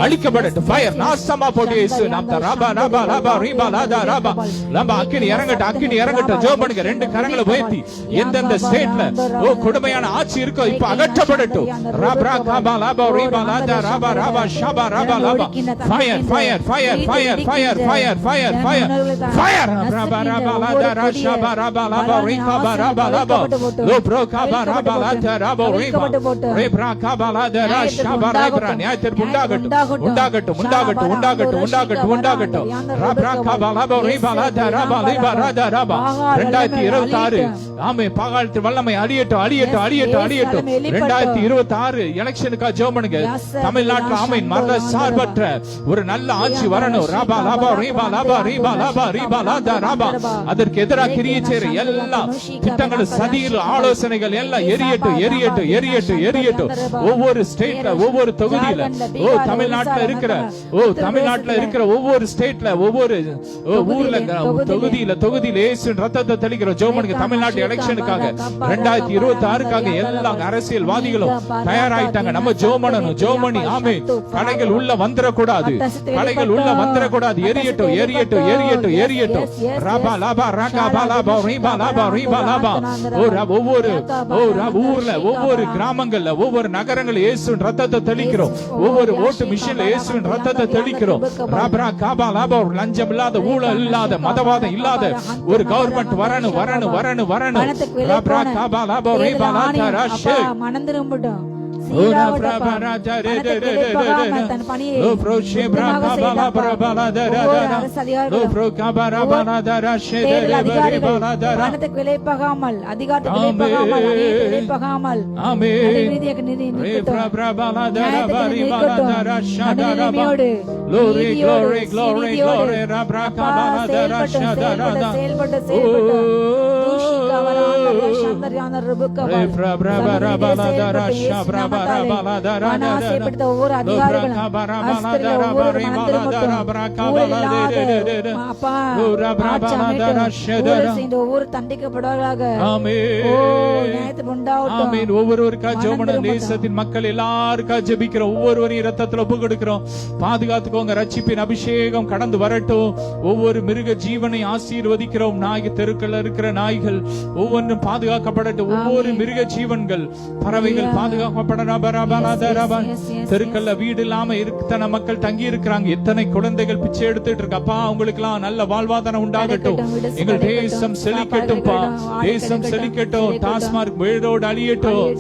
அழிக்கப்படட்டும் ஃபயர் நாசமா போட்டு இயேசு நாம ரபா ரபா ரபா ரிபா லாதா ரபா லபா அக்கினி இறங்கட்டும் ஜெபம் பண்ணுங்க ரெண்டு கரங்களை உயர்த்தி எந்தெந்த ஸ்டேட்ல கொடுமையான ஆட்சி இருக்கோ இப்ப அகற்றப்படட்டும் ரபா கபா லபா ரிபா லாதா ரபா ரபா ஷபா ரபா லபா fire fire fire fire fire fire fire fire fire ரபா ரபா லாதா ரஷபா ரபா லபா ரிகா ரபா லபா லோ ப்ரோகா ரபா லாதா ரபா ரிபா ரிப்ரா கபா லாதா ரஷபா ரபா நியாயத்திற்கு உண்டாகட்டும் ரபா கபா லபா ரிபா லாதா ரபா லிபா ராதா ரபா 2026 ஆமே பாகாளத்தின் வல்லமை அழியட்டும் 2026 எலெக்ஷனுக்கா ஜெபம் பண்ணுங்க தமிழ்நாட்டுல ஆமென் மரண சார்பற்ற ஒரு நல்ல ஆட்சி வரணும் ரபா லபா ரிபா லபா ரிபா லபா ரிபா லாதா ரபா அதற்கு எதிராக கிரியை செய்யற எல்லா திட்டங்கள் சதிகள் ஆலோசனைகள் எல்லாம் எரியட்டும் ஒவ்வொரு ஸ்டேட்ல ஒவ்வொரு தொகுதியில தமிழ்நாட்டுல இருக்கிற ஒவ்வொரு ஸ்டேட்ல ஒவ்வொரு ஊர்ல தொகுதியில இயேசுவின் ரத்தத்தை தெளிக்கிறோம் ஜெபம் பண்ணுங்க தமிழ்நாட்டு எலெக்ஷனுக்காக 2026க்காக எல்லா அரசியல்வாதிகளும் தயாராயிட்டாங்க நம்ம ஜெபம் பண்ணி ஆமே கடைகள் உள்ள வந்துடக்கூடாது எரியட்டும் ரபா லபா ரகா லபா ரிபா லபா ரிபா லபா ஒவ்வொரு ஊர்ல ஒவ்வொரு கிராமங்கள்ல ஒவ்வொரு நகரங்கள்ல இயேசுவின் ரத்தத்தை தெளிக்கிறோம் ஒவ்வொரு ஓட்டு மிஷின்ல இயேசுவின் ரத்தத்தை தெளிக்கிறோம் ரபா கபா லபா லஞ்சம் இல்லாத ஊழல் இல்லாத மதவாதம் இல்லாத ஒரு கவர்மெண்ட் வரணும் ரபா கபா லபா ரிபா லாதா ரஷே மனம் திரும்பட்டும் ஓனா பிரபா ராஜா ரே லோ ப்ரோ ஷேப்ரா கபா பிரபா தரா லோ ப்ரோ கபா ரபா தரா ஷே மனத்துக்கு விலைப்பகாமல் அதிகாரத்துக்கு விலைப்பகாமல் ஆமென் ரே பிரபா தரா பரிபா தரா ஷடா ரபா glory ரபா கபா தரா ஷடா ரபா செயல்பட்டு ஒவ்வொரு அதிகாரிகளும் ஒவ்வொரு தண்டிக்கப்படுவார்களாக ஒவ்வொருவருக்கா ஜெபம் தேசத்தின் மக்கள் எல்லாருக்கா ஜெபிக்கிற ஒவ்வொருவரையும் இரத்தத்துல ஒப்பு கொடுக்கிறோம் பாதுகாத்துக்கோங்க ரட்சிப்பின் அபிஷேகம் கடந்து வரட்டும் ஒவ்வொரு மிருக ஜீவனை ஆசீர்வதிக்கிறோம் நாய் தெருக்கள் இருக்கிற நாய்கள் ஒவ்வொன்றும் பாதுகாக்கப்படட்டும் ஒவ்வொரு மிருக ஜீவன்கள் பறவைகள் பாதுகாக்கப்படணும் தெருக்கல்ல வீடு இல்லாம இத்தனை மக்கள் தங்கி இருக்கிறாங்க எத்தனை குழந்தைகள் பிச்சை எடுத்துட்டு இருக்கப்பா அவங்களுக்கு எல்லாம் நல்ல வாழ்வாதாரம் உண்டாகட்டும் எங்கள் தேசம் செழிக்கட்டும்பா தேசம் செழிக்கட்டும் டாஸ்மார்க் வேரோடு அழியட்டும்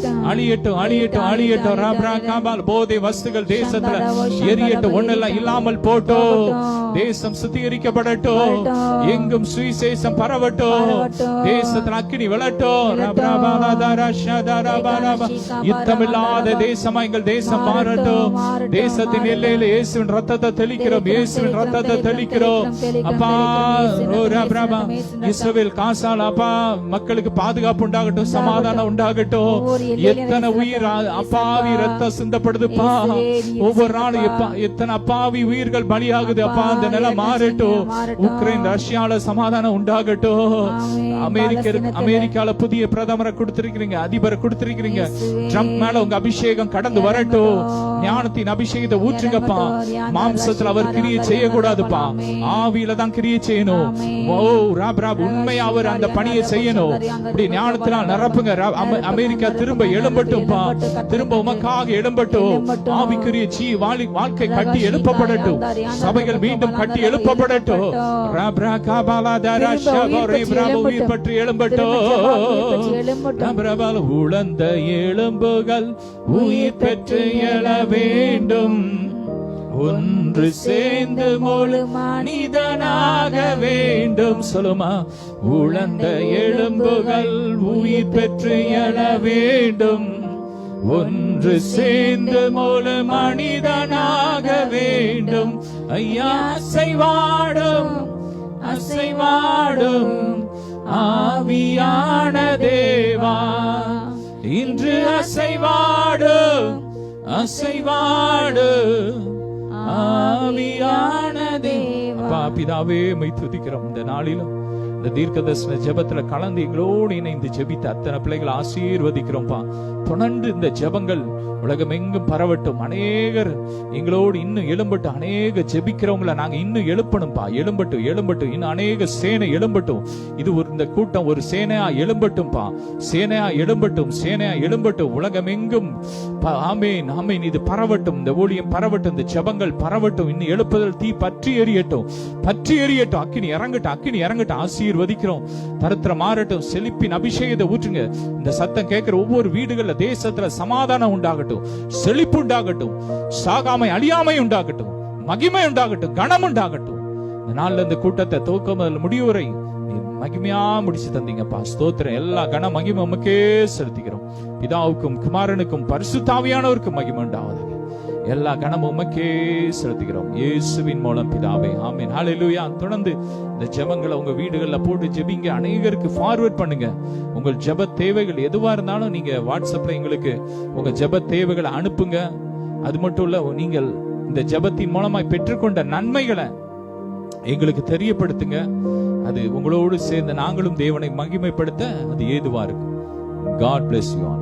ராப்ரா காபால் போதை வஸ்துகள் தேசத்துல எரியட்டும் ஒன்னெல்லாம் இல்லாமல் போட்டோம் தேசம் சுத்திகரிக்கப்படட்டும் எங்கும் சுவிசேஷம் பரவட்டும் தேசத்துல அக்கினி விழட்டும் யுத்தமில்லாத தேசமா எங்கள் தேசம் மாறட்டும் தேசத்தின் எல்லையில இயேசுவின் ரத்தத்தை தெளிக்கிறோம் அப்பா இஸ்ரவேல் காசால் அப்பா மக்களுக்கு பாதுகாப்பு உண்டாகட்டும் சமாதானம் உண்டாகட்டும் எத்தனை உயிர் அப்பாவி ரத்தம் சிந்தப்படுதுப்பா ஒவ்வொரு நாளும் எத்தனை அப்பாவி உயிர்கள் பலியாகுது அப்பா அந்த நிலை மாறட்டும் உக்ரைன் ரஷ்யால சமாதானம் உண்டாகட்டும் அமெரிக்கால புதிய பிரதமரை கொடுத்திருக்கிறீங்க அதிபரை கொடுத்திருக்கிறீங்க ட்ரம்ப் மேல உங்க அபிஷேகம் கடந்து வரட்டும் ஞானத்தின் அபிஷேகத்தை ஊற்றுங்கப்பா மாம்சத்துல அவர் கிரியை செய்யக்கூடாதுப்பா ஆவியில தான் கிரியை செய்யணும் உண்மையா அவர் அந்த பணியை செய்யணும் இப்படி ஞானத்தினால் நிரப்புங்க அமெரிக்கா திரும்ப எழும்பட்டும்பா திரும்ப உமக்காக எழும்பட்டும் ஆவிக்குரிய வாழ்க்கை கட்டி எழுப்பப்படட்டும் சபைகள் மீண்டும் கட்டி எழுப்பப்படட்டும் உயிர் பற்றி எழும்பட்டும் உழந்த எலும்புகள் உயிர் பெற்று எழ வேண்டும் ஒன்று சேர்ந்து முழு மனிதனாக வேண்டும் சொல்லுமா உழந்த எலும்புகள் உயிர் பெற்று எழ வேண்டும் ஒன்று சேர்ந்து முழு மனிதனாக வேண்டும் ஐயா அசைவாடும் அசைவாடு அசைவாடு ஆவியான தேவா. அப்பா பிதாவே உம்மை துதிக்கிறோம். இந்த நாளிலும் இந்த தீர்க்கதரிசன ஜெபத்துல கலந்து எங்களோடு இணைந்து ஜெபித்த அத்தனை பிள்ளைகளை ஆசீர்வதிக்கிறோம்ப்பா. தொடர்ந்து இந்த ஜெபங்கள் உலகம் எங்கும் பரவட்டும். அநேகர் எங்களோடு இன்னும் எழும்பட்டும். அநேக ஜெபிக்கிறவங்களை நாங்க இன்னும் எழுப்பணும்பா. எழும்பட்டும் எழும்பட்டும். இன்னும் அநேக சேனை எழும்பட்டும். இது ஒரு இந்த கூட்டம் ஒரு சேனையா எழும்பட்டும்பா. சேனையா எழும்பட்டும். சேனையா எழும்பட்டும். உலகம் எங்கும் ஆமேன் ஆமேன் இது பரவட்டும். இந்த ஊழியம் பரவட்டும். இந்த ஜெபங்கள் பரவட்டும். இன்னும் எழுப்புதல் தீ பற்றி எரியட்டும். பற்றி எரியட்டும். அக்கினி இறங்கட்டும். அக்கினி இறங்கட்டும். ஆசீர்வதிக்கிறோம். தரித்திரம் மாறட்டும். செழிப்பின் அபிஷேகத்தை ஊற்றுங்க. இந்த சத்தம் கேட்கிற ஒவ்வொரு வீடுகள்ல தேசத்துல சமாதானம் உண்டாகட்டும். செழிப்பு உண்டாகட்டும். சாகாமை அழியாமை உண்டாகட்டும். மகிமை உண்டாகட்டும். கனம் உண்டாகட்டும். இந்த நாள்ல இந்த கூட்டத்தை துவக்கம் முதல் முடிவுரை மகிமையா முடிச்சு தந்தீங்கப்பா. ஸ்தோத்திரம். எல்லா கன மகிமை உமக்கே செலுத்திக்கிறோம். பிதாவுக்கும் குமாரனுக்கும் பரிசுத்தாவியானவருக்கும் மகிமை உண்டாவதாக. எல்லா கனமும் உமக்கே செலுத்துகிறோம் இயேசுவின் மூலம் பிதாவே ஆமென். ஹல்லேலூயா. தொடர்ந்து இந்த ஜெபங்களை உங்க வீடுகள்ல போட்டு ஜெபிங்க. அநேகருக்கு ஃபார்வர்ட் பண்ணுங்க. உங்கள் ஜெப தேவைகள் எதுவா இருந்தாலும் நீங்க வாட்ஸ்அப்ல எங்களுக்கு உங்க ஜெப தேவைகளை அனுப்புங்க. அது மட்டும் இல்ல, நீங்கள் இந்த ஜெபத்தின் மூலமாய் பெற்றுக்கொண்ட நன்மைகளை எங்களுக்கு தெரியப்படுத்துங்க. அது உங்களோடு சேர்ந்து நாங்களும் தேவனை மகிமைப்படுத்த அது ஏதுவா இருக்கும். God bless you all.